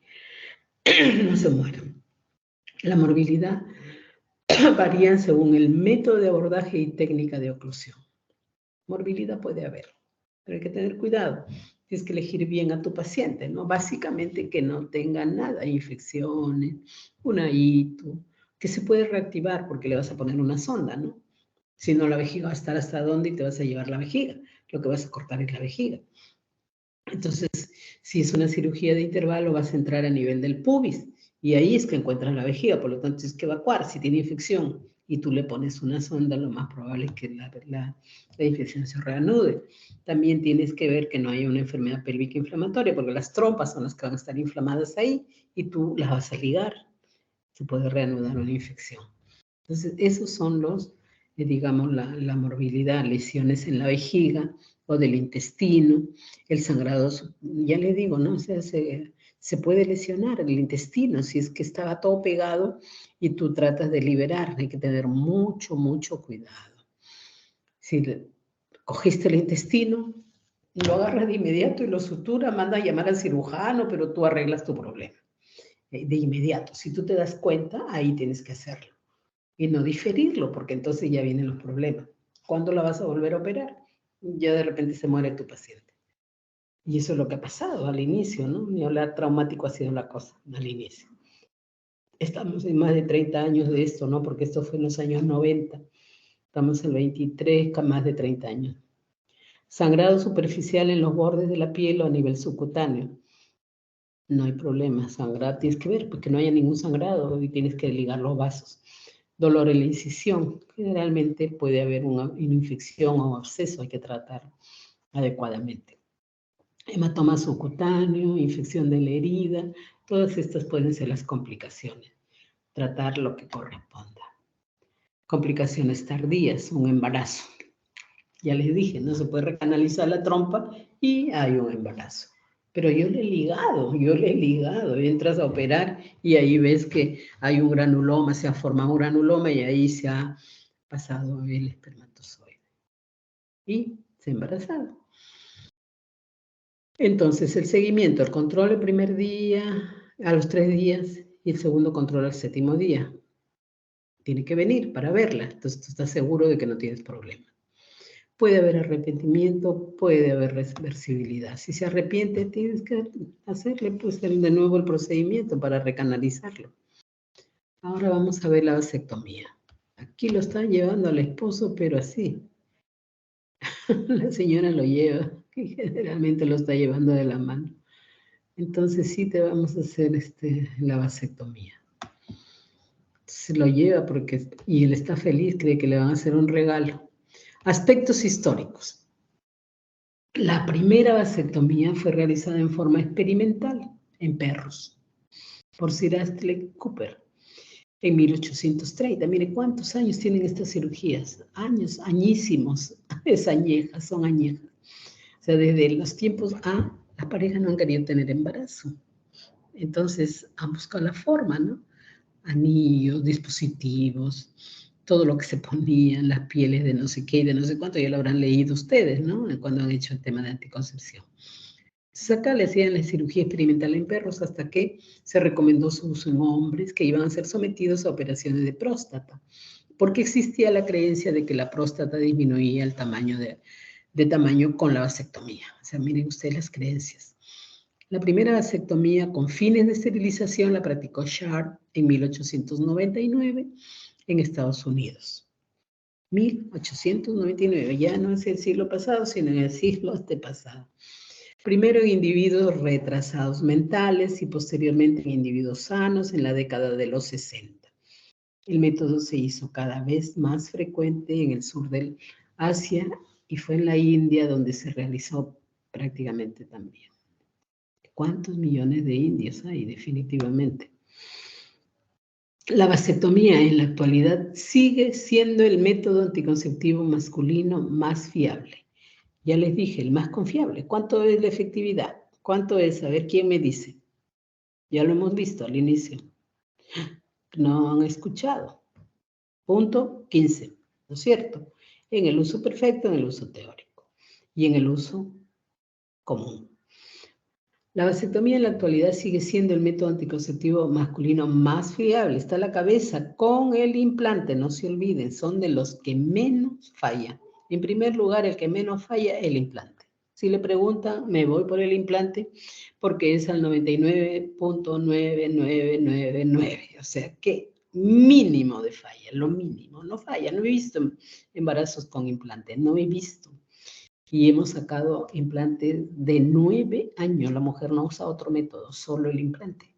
no se mueren. La morbilidad varía según el método de abordaje y técnica de oclusión. Morbilidad puede haber, pero hay que tener cuidado, tienes que elegir bien a tu paciente, ¿no? Básicamente que no tenga nada, infecciones, una ITU, que se puede reactivar porque le vas a poner una sonda, ¿no? Si no, la vejiga va a estar hasta dónde y te vas a llevar la vejiga. Lo que vas a cortar es la vejiga. Entonces, si es una cirugía de intervalo, vas a entrar a nivel del pubis y ahí es que encuentras la vejiga, por lo tanto tienes que evacuar. Si tiene infección y tú le pones una sonda, lo más probable es que la infección se reanude. También tienes que ver que no haya una enfermedad pélvica inflamatoria, porque las trompas son las que van a estar inflamadas ahí y tú las vas a ligar. Se puede reanudar una infección. Entonces, esos son los, digamos, la morbilidad, lesiones en la vejiga o del intestino, el sangrado, ya le digo, ¿no? O sea, se puede lesionar el intestino si es que estaba todo pegado y tú tratas de liberar. Hay que tener mucho, mucho cuidado. Si cogiste el intestino, lo agarras de inmediato y lo sutura, manda a llamar al cirujano, pero tú arreglas tu problema. De inmediato, si tú te das cuenta, ahí tienes que hacerlo. Y no diferirlo, porque entonces ya vienen los problemas. ¿Cuándo la vas a volver a operar? Ya de repente se muere tu paciente. Y eso es lo que ha pasado al inicio, ¿no? Ni hablar traumático ha sido la cosa al inicio. Estamos en más de 30 años de esto, ¿no? Porque esto fue en los años 90. Estamos en 23, más de 30 años. Sangrado superficial en los bordes de la piel o a nivel subcutáneo. No hay problema, sangrar tienes que ver, porque no haya ningún sangrado y tienes que ligar los vasos. Dolor en la incisión. Generalmente puede haber una infección o absceso, hay que tratarlo adecuadamente. Hematoma subcutáneo, infección de la herida, todas estas pueden ser las complicaciones. Tratar lo que corresponda. Complicaciones tardías, un embarazo. Ya les dije, no se puede recanalizar la trompa y hay un embarazo. Pero yo le he ligado, entras a operar y ahí ves que hay un granuloma, se ha formado un granuloma y ahí se ha pasado el espermatozoide. Y se ha embarazado. Entonces, el seguimiento, el control el primer día, a los 3 días, y el segundo control al 7º día. Tiene que venir para verla, entonces tú estás seguro de que no tienes problema. Puede haber arrepentimiento, puede haber reversibilidad. Si se arrepiente, tienes que hacerle pues, de nuevo el procedimiento para recanalizarlo. Ahora vamos a ver la vasectomía. Aquí lo están llevando al esposo, pero así. La señora lo lleva y generalmente lo está llevando de la mano. Entonces sí te vamos a hacer la vasectomía. Se lo lleva y él está feliz, cree que le van a hacer un regalo. Aspectos históricos. La primera vasectomía fue realizada en forma experimental en perros por Sir Astley Cooper en 1830. Mire cuántos años tienen estas cirugías. Años, añísimos. Son añejas. O sea, desde los tiempos las parejas no han querido tener embarazo. Entonces han buscado la forma, ¿no? Anillos, dispositivos, todo lo que se ponían, las pieles de no sé qué y de no sé cuánto, ya lo habrán leído ustedes, ¿no? Cuando han hecho el tema de anticoncepción. Entonces acá le hacían la cirugía experimental en perros hasta que se recomendó su uso en hombres que iban a ser sometidos a operaciones de próstata, porque existía la creencia de que la próstata disminuía el tamaño de tamaño con la vasectomía. O sea, miren ustedes las creencias. La primera vasectomía con fines de esterilización la practicó Sharp en 1899 en Estados Unidos. 1899, ya no es el siglo pasado, sino en el siglo antepasado. Primero en individuos retrasados mentales y posteriormente en individuos sanos en la década de los 60. El método se hizo cada vez más frecuente en el sur del Asia y fue en la India donde se realizó prácticamente también. ¿Cuántos millones de indios hay? Definitivamente. La vasectomía en la actualidad sigue siendo el método anticonceptivo masculino más fiable. Ya les dije, el más confiable. ¿Cuánto es la efectividad? ¿Cuánto es? A ver, ¿quién me dice? Ya lo hemos visto al inicio. No han escuchado. Punto 15, ¿no es cierto? En el uso perfecto, en el uso teórico y en el uso común. La vasectomía en la actualidad sigue siendo el método anticonceptivo masculino más fiable. Está la cabeza con el implante, no se olviden, son de los que menos fallan. En primer lugar, el que menos falla es el implante. Si le preguntan, me voy por el implante porque es al 99.9999. O sea, que mínimo de falla, lo mínimo. No falla, no he visto embarazos con implante, no he visto. Y hemos sacado implantes de 9 años. La mujer no usa otro método, solo el implante.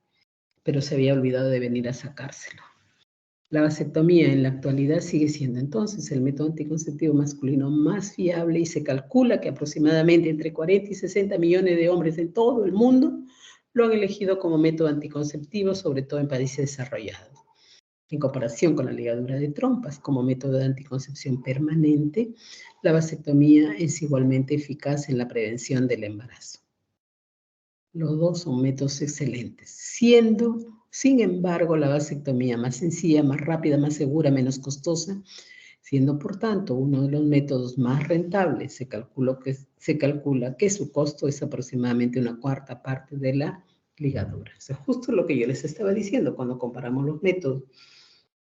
Pero se había olvidado de venir a sacárselo. La vasectomía en la actualidad sigue siendo entonces el método anticonceptivo masculino más fiable y se calcula que aproximadamente entre 40 y 60 millones de hombres en todo el mundo lo han elegido como método anticonceptivo, sobre todo en países desarrollados. En comparación con la ligadura de trompas como método de anticoncepción permanente, la vasectomía es igualmente eficaz en la prevención del embarazo. Los dos son métodos excelentes, siendo, sin embargo, la vasectomía más sencilla, más rápida, más segura, menos costosa, siendo, por tanto, uno de los métodos más rentables. Se calcula que su costo es aproximadamente una cuarta parte de la ligadura. O sea, justo lo que yo les estaba diciendo cuando comparamos los métodos.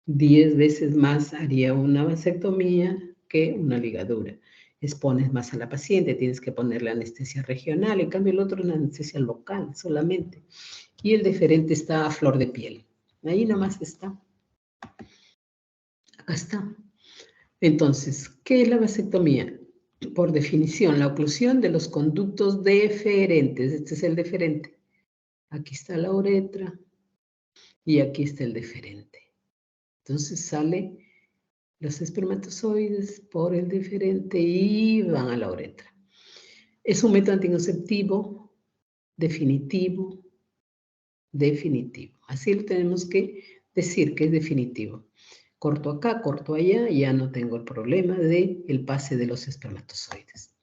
10 veces más haría una vasectomía que una ligadura. Expones más a la paciente, tienes que ponerle anestesia regional, en cambio el otro es una anestesia local solamente. Y el deferente está a flor de piel. Ahí nomás está. Acá está. Entonces, ¿qué es la vasectomía? Por definición, la oclusión de los conductos deferentes. Este es el deferente. Aquí está la uretra y aquí está el deferente. Entonces sale los espermatozoides por el deferente y van a la uretra. Es un método anticonceptivo definitivo. Así lo tenemos que decir que es definitivo. Corto acá, corto allá, ya no tengo el problema del pase de los espermatozoides.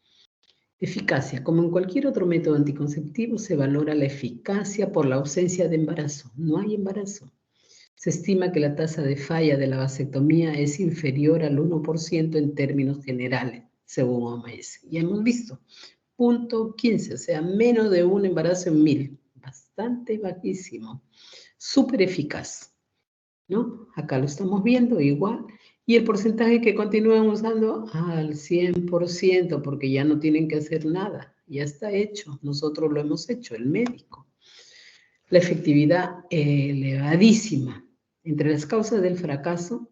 Eficacia. Como en cualquier otro método anticonceptivo, se valora la eficacia por la ausencia de embarazo. No hay embarazo. Se estima que la tasa de falla de la vasectomía es inferior al 1% en términos generales, según OMS. Ya hemos visto, 0.15, o sea, menos de un embarazo en 1000. Bastante bajísimo. Súper eficaz, ¿no? Acá lo estamos viendo igual. Y el porcentaje que continúan usando al 100%, porque ya no tienen que hacer nada. Ya está hecho. Nosotros lo hemos hecho, el médico. La efectividad elevadísima. Entre las causas del fracaso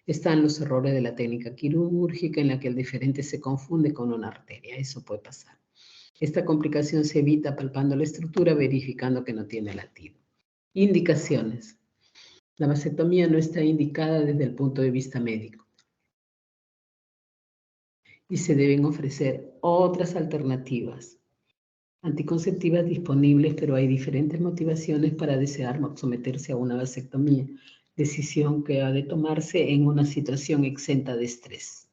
están los errores de la técnica quirúrgica en la que el deferente se confunde con una arteria. Eso puede pasar. Esta complicación se evita palpando la estructura, verificando que no tiene latido. Indicaciones. La vasectomía no está indicada desde el punto de vista médico y se deben ofrecer otras alternativas anticonceptivas disponibles, pero hay diferentes motivaciones para desear someterse a una vasectomía, decisión que ha de tomarse en una situación exenta de estrés.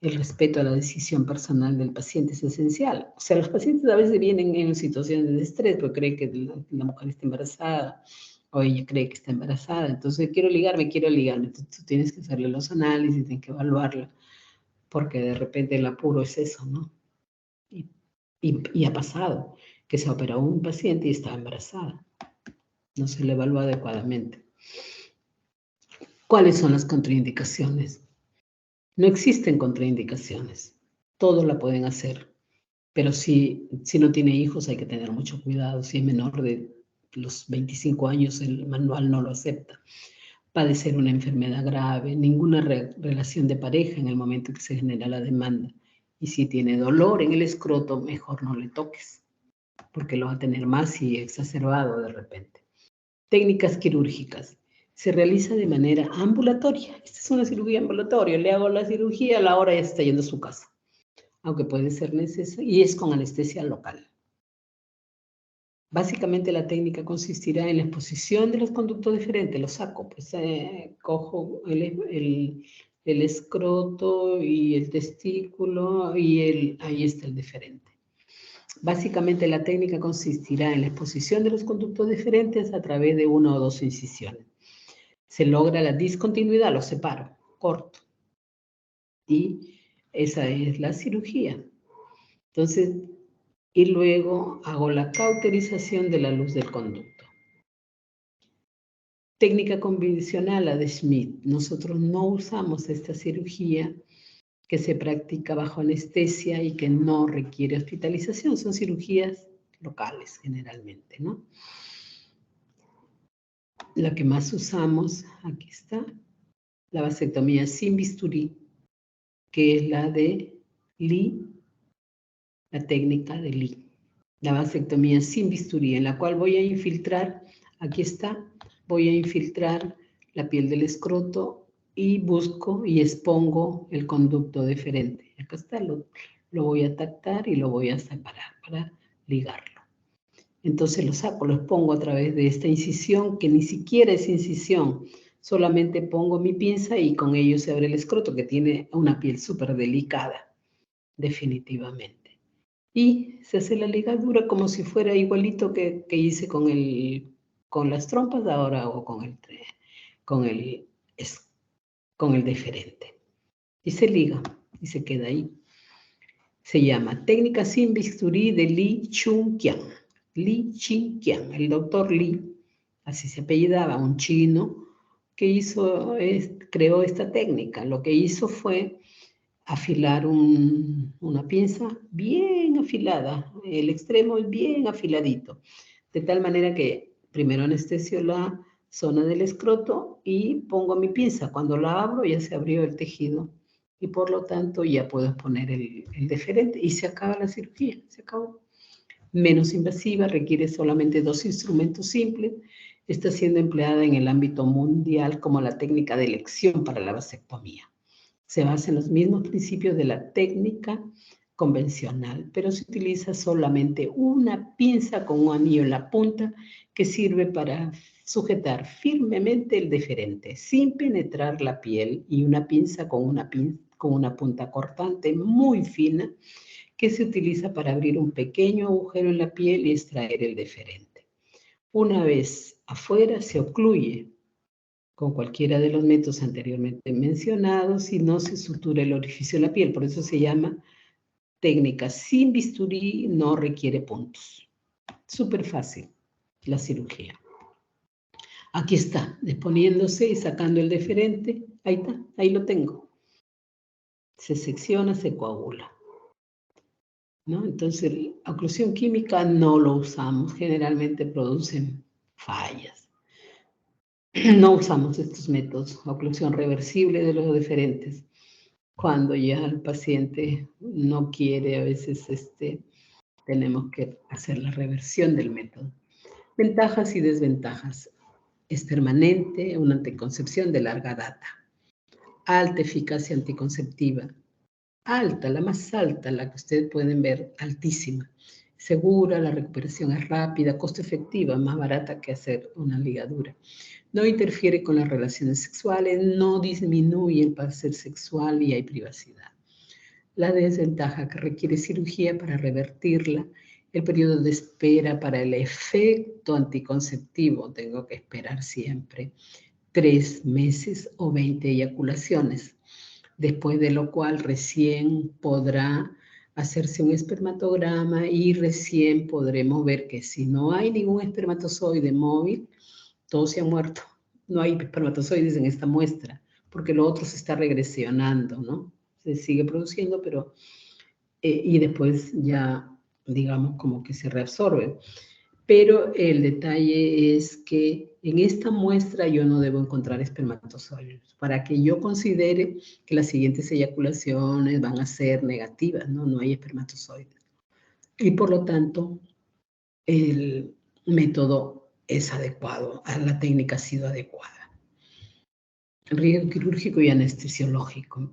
El respeto a la decisión personal del paciente es esencial. O sea, los pacientes a veces vienen en situaciones de estrés porque creen que la mujer está embarazada o ella cree que está embarazada. Entonces, quiero ligarme. Entonces, tú tienes que hacerle los análisis, tienes que evaluarla, porque de repente el apuro es eso, ¿no? Y ha pasado que se operó un paciente y estaba embarazada. No se le evalúa adecuadamente. ¿Cuáles son las contraindicaciones? No existen contraindicaciones. Todos la pueden hacer. Pero si no tiene hijos hay que tener mucho cuidado. Si es menor de los 25 años, el manual no lo acepta. Padecer una enfermedad grave, ninguna relación de pareja en el momento que se genera la demanda. Y si tiene dolor en el escroto, mejor no le toques, porque lo va a tener más y exacerbado de repente. Técnicas quirúrgicas. Se realiza de manera ambulatoria. Esta es una cirugía ambulatoria. Le hago la cirugía, a la hora ya está yendo a su casa, aunque puede ser necesario, y es con anestesia local. Básicamente la técnica consistirá en la exposición de los conductos deferentes, los saco, pues cojo el escroto y el testículo y ahí está el deferente. Básicamente la técnica consistirá en la exposición de los conductos deferentes a través de una o dos incisiones. Se logra la discontinuidad, lo separo, corto. Y esa es la cirugía. Entonces, y luego hago la cauterización de la luz del conducto. Técnica convencional, la de Schmidt. Nosotros no usamos esta cirugía que se practica bajo anestesia y que no requiere hospitalización. Son cirugías locales generalmente, ¿no? La que más usamos, aquí está, la vasectomía sin bisturí, que es la de Lee, la técnica de Lee. La vasectomía sin bisturí, en la cual voy a infiltrar, aquí está, voy a infiltrar la piel del escroto y busco y expongo el conducto deferente. Acá está, lo voy a tactar y lo voy a separar para ligarlo. Entonces lo saco, lo expongo a través de esta incisión, que ni siquiera es incisión, solamente pongo mi pinza y con ello se abre el escroto, que tiene una piel súper delicada, definitivamente. Y se hace la ligadura como si fuera igualito que hice con las trompas, ahora hago con el deferente. Y se liga y se queda ahí. Se llama técnica sin bisturí de Lee Chun-kiang. Lee Chun-kiang, el doctor Lee, así se apellidaba, un chino que creó esta técnica. Lo que hizo fue afilar una pinza bien afilada, el extremo bien afiladito, de tal manera que primero anestesio la zona del escroto y pongo mi pinza. Cuando la abro ya se abrió el tejido y por lo tanto ya puedo poner el deferente y se acaba la cirugía, se acabó. Menos invasiva, requiere solamente 2 instrumentos simples. Está siendo empleada en el ámbito mundial como la técnica de elección para la vasectomía. Se basa en los mismos principios de la técnica convencional, pero se utiliza solamente una pinza con un anillo en la punta que sirve para sujetar firmemente el deferente sin penetrar la piel y una pinza con una punta cortante muy fina que se utiliza para abrir un pequeño agujero en la piel y extraer el deferente. Una vez afuera se ocluye con cualquiera de los métodos anteriormente mencionados y no se sutura el orificio de la piel. Por eso se llama técnica sin bisturí, no requiere puntos. Súper fácil la cirugía. Aquí está, desponiéndose y sacando el deferente. Ahí está, ahí lo tengo. Se secciona, se coagula, ¿no? Entonces, la oclusión química no lo usamos. Generalmente producen fallas. No usamos estos métodos, oclusión reversible de los deferentes. Cuando ya el paciente no quiere, a veces tenemos que hacer la reversión del método. Ventajas y desventajas. Es permanente, una anticoncepción de larga data. Alta eficacia anticonceptiva. Alta, la más alta, la que ustedes pueden ver, altísima. Segura, la recuperación es rápida, costo efectiva, más barata que hacer una ligadura. No interfiere con las relaciones sexuales, no disminuye el placer sexual y hay privacidad. La desventaja que requiere cirugía para revertirla, el periodo de espera para el efecto anticonceptivo, tengo que esperar siempre 3 meses o 20 eyaculaciones, después de lo cual recién podrá hacerse un espermatograma y recién podremos ver que si no hay ningún espermatozoide móvil, todos se han muerto. No hay espermatozoides en esta muestra, porque lo otro se está regresionando, ¿no? Se sigue produciendo, pero y después ya, digamos, como que se reabsorbe. Pero el detalle es que en esta muestra yo no debo encontrar espermatozoides para que yo considere que las siguientes eyaculaciones van a ser negativas, ¿no? No hay espermatozoides. Y por lo tanto, el método es adecuado, la técnica ha sido adecuada. Riesgo quirúrgico y anestesiológico.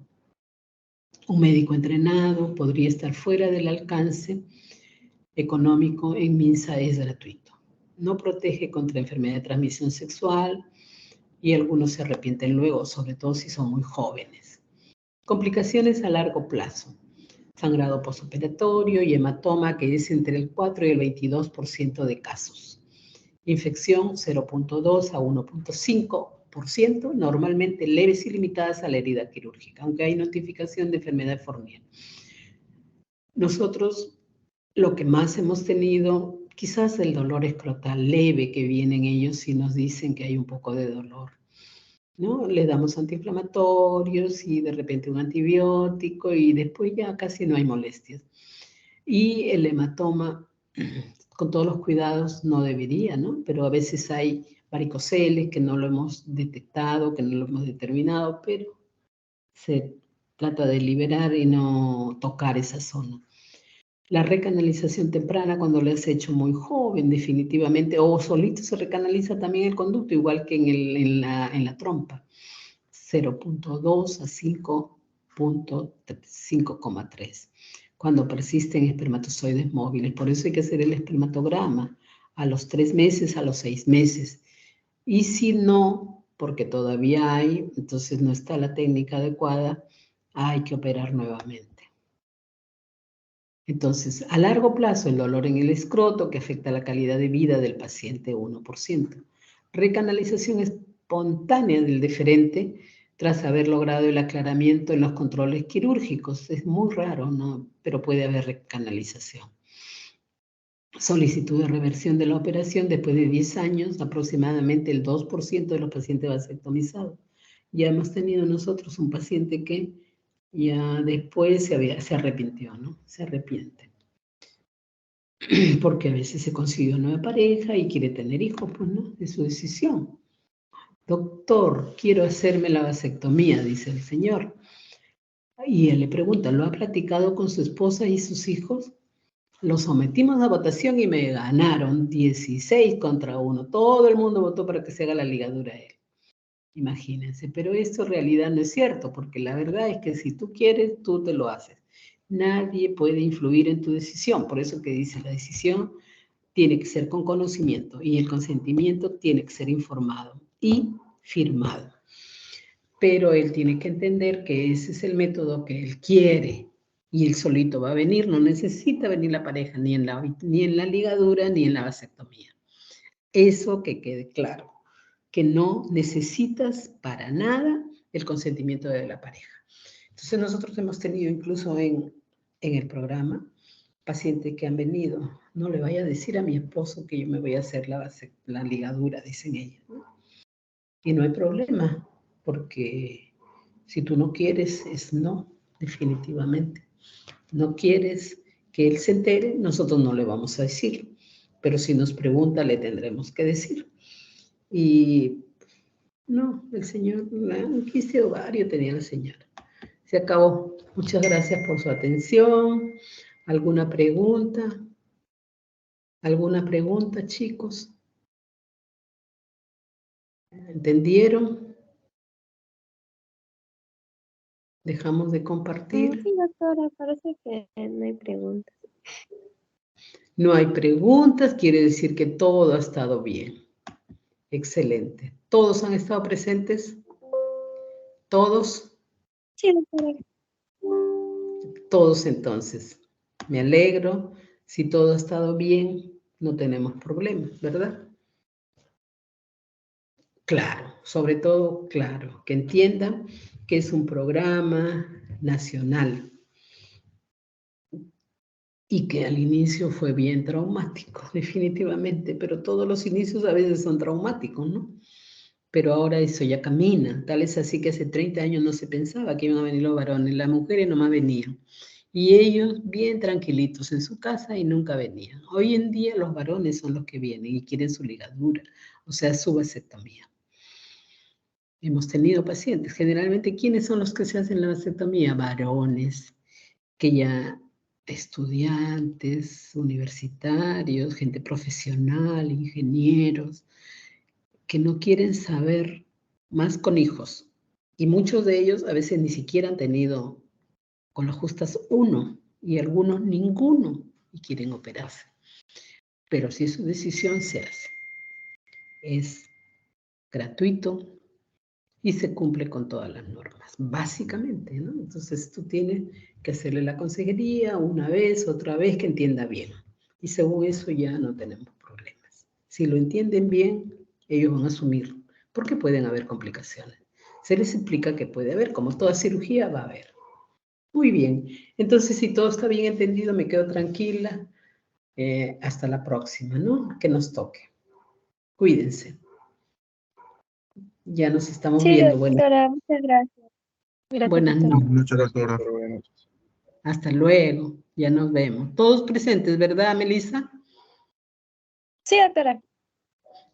Un médico entrenado podría estar fuera del alcance económico en MINSA es gratuito. No protege contra enfermedad de transmisión sexual y algunos se arrepienten luego, sobre todo si son muy jóvenes. Complicaciones a largo plazo. Sangrado postoperatorio y hematoma, que es entre el 4 y el 22% de casos. Infección 0.2 a 1.5%, normalmente leves y limitadas a la herida quirúrgica, aunque hay notificación de enfermedad fornial. Nosotros lo que más hemos tenido, quizás el dolor escrotal leve que vienen ellos y nos dicen que hay un poco de dolor. ¿no? Le damos antiinflamatorios y de repente un antibiótico y después ya casi no hay molestias. Y el hematoma, con todos los cuidados, no debería, ¿no? Pero a veces hay varicoceles que no lo hemos detectado, que no lo hemos determinado, pero se trata de liberar y no tocar esa zona. La recanalización temprana cuando lo has hecho muy joven, definitivamente, o solito se recanaliza también el conducto, igual que en la trompa, 0.2 a 5.3, cuando persisten espermatozoides móviles. Por eso hay que hacer el espermatograma a los 3 meses, a los 6 meses. Y si no, porque todavía hay, entonces no está la técnica adecuada, hay que operar nuevamente. Entonces, a largo plazo, el dolor en el escroto que afecta la calidad de vida del paciente 1%. Recanalización espontánea del deferente tras haber logrado el aclaramiento en los controles quirúrgicos. Es muy raro, ¿no? Pero puede haber recanalización. Solicitud de reversión de la operación después de 10 años, aproximadamente el 2% de los pacientes vasectomizados. Ya hemos tenido nosotros un paciente que ya después se arrepintió, ¿no? Se arrepiente. Porque a veces se consigue una nueva pareja y quiere tener hijos, pues no, es su decisión. Doctor, quiero hacerme la vasectomía, dice el señor. Y él le pregunta, ¿lo ha platicado con su esposa y sus hijos? Lo sometimos a votación y me ganaron 16 contra 1. Todo el mundo votó para que se haga la ligadura a él. Imagínense, pero esto en realidad no es cierto, porque la verdad es que si tú quieres, tú te lo haces. Nadie puede influir en tu decisión, por eso que dice la decisión tiene que ser con conocimiento y el consentimiento tiene que ser informado y firmado. Pero él tiene que entender que ese es el método que él quiere y él solito va a venir, no necesita venir la pareja ni en la ligadura ni en la vasectomía. Eso que quede claro, que no necesitas para nada el consentimiento de la pareja. Entonces nosotros hemos tenido incluso en el programa pacientes que han venido, no le vaya a decir a mi esposo que yo me voy a hacer la ligadura, dicen ellos, ¿no? Y no hay problema, porque si tú no quieres, es no, definitivamente. No quieres que él se entere, nosotros no le vamos a decir, pero si nos pregunta, le tendremos que decir. Y no, el señor, un quiste de ovario tenía la señora. Se acabó. Muchas gracias por su atención. ¿Alguna pregunta? ¿Alguna pregunta, chicos? ¿Entendieron? ¿Dejamos de compartir? Sí, doctora, parece que no hay preguntas. No hay preguntas, quiere decir que todo ha estado bien. Excelente. ¿Todos han estado presentes? ¿Todos? Sí, doctora. Todos entonces. Me alegro. Si todo ha estado bien, no tenemos problemas, ¿verdad? Claro, sobre todo, claro, que entiendan que es un programa nacional y que al inicio fue bien traumático, definitivamente, pero todos los inicios a veces son traumáticos, ¿no? Pero ahora eso ya camina, tal es así que hace 30 años no se pensaba que iban a venir los varones, las mujeres nomás venían. Y ellos bien tranquilitos en su casa y nunca venían. Hoy en día los varones son los que vienen y quieren su ligadura, o sea, su vasectomía. Hemos tenido pacientes, generalmente, ¿quiénes son los que se hacen la vasectomía? Varones, que ya estudiantes, universitarios, gente profesional, ingenieros, que no quieren saber más con hijos. Y muchos de ellos a veces ni siquiera han tenido con los justas uno y algunos ninguno y quieren operarse. Pero si es su decisión, se hace. Es gratuito y se cumple con todas las normas, básicamente, ¿no? Entonces tú tienes que hacerle la consejería una vez, otra vez, que entienda bien. Y según eso ya no tenemos problemas. Si lo entienden bien, ellos van a asumir, porque pueden haber complicaciones. Se les explica que puede haber, como toda cirugía va a haber. Muy bien, entonces si todo está bien entendido, me quedo tranquila. Hasta la próxima, ¿no? Que nos toque. Cuídense. Ya nos estamos Sí, viendo. doctora, muchas gracias. Gracias, Buenas doctora. noches. Muchas gracias, doctora. Hasta luego. Ya nos vemos. Todos presentes, ¿verdad, Melissa? Sí, doctora.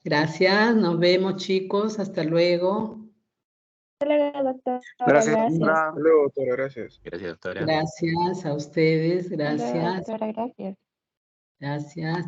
Gracias. Nos vemos, chicos. Hasta luego. Hasta luego, doctora. Gracias, Gracias. doctora. Hasta luego, doctora. Gracias. Gracias, doctora. Gracias a ustedes. Hasta luego, Gracias. doctora. Gracias. Gracias.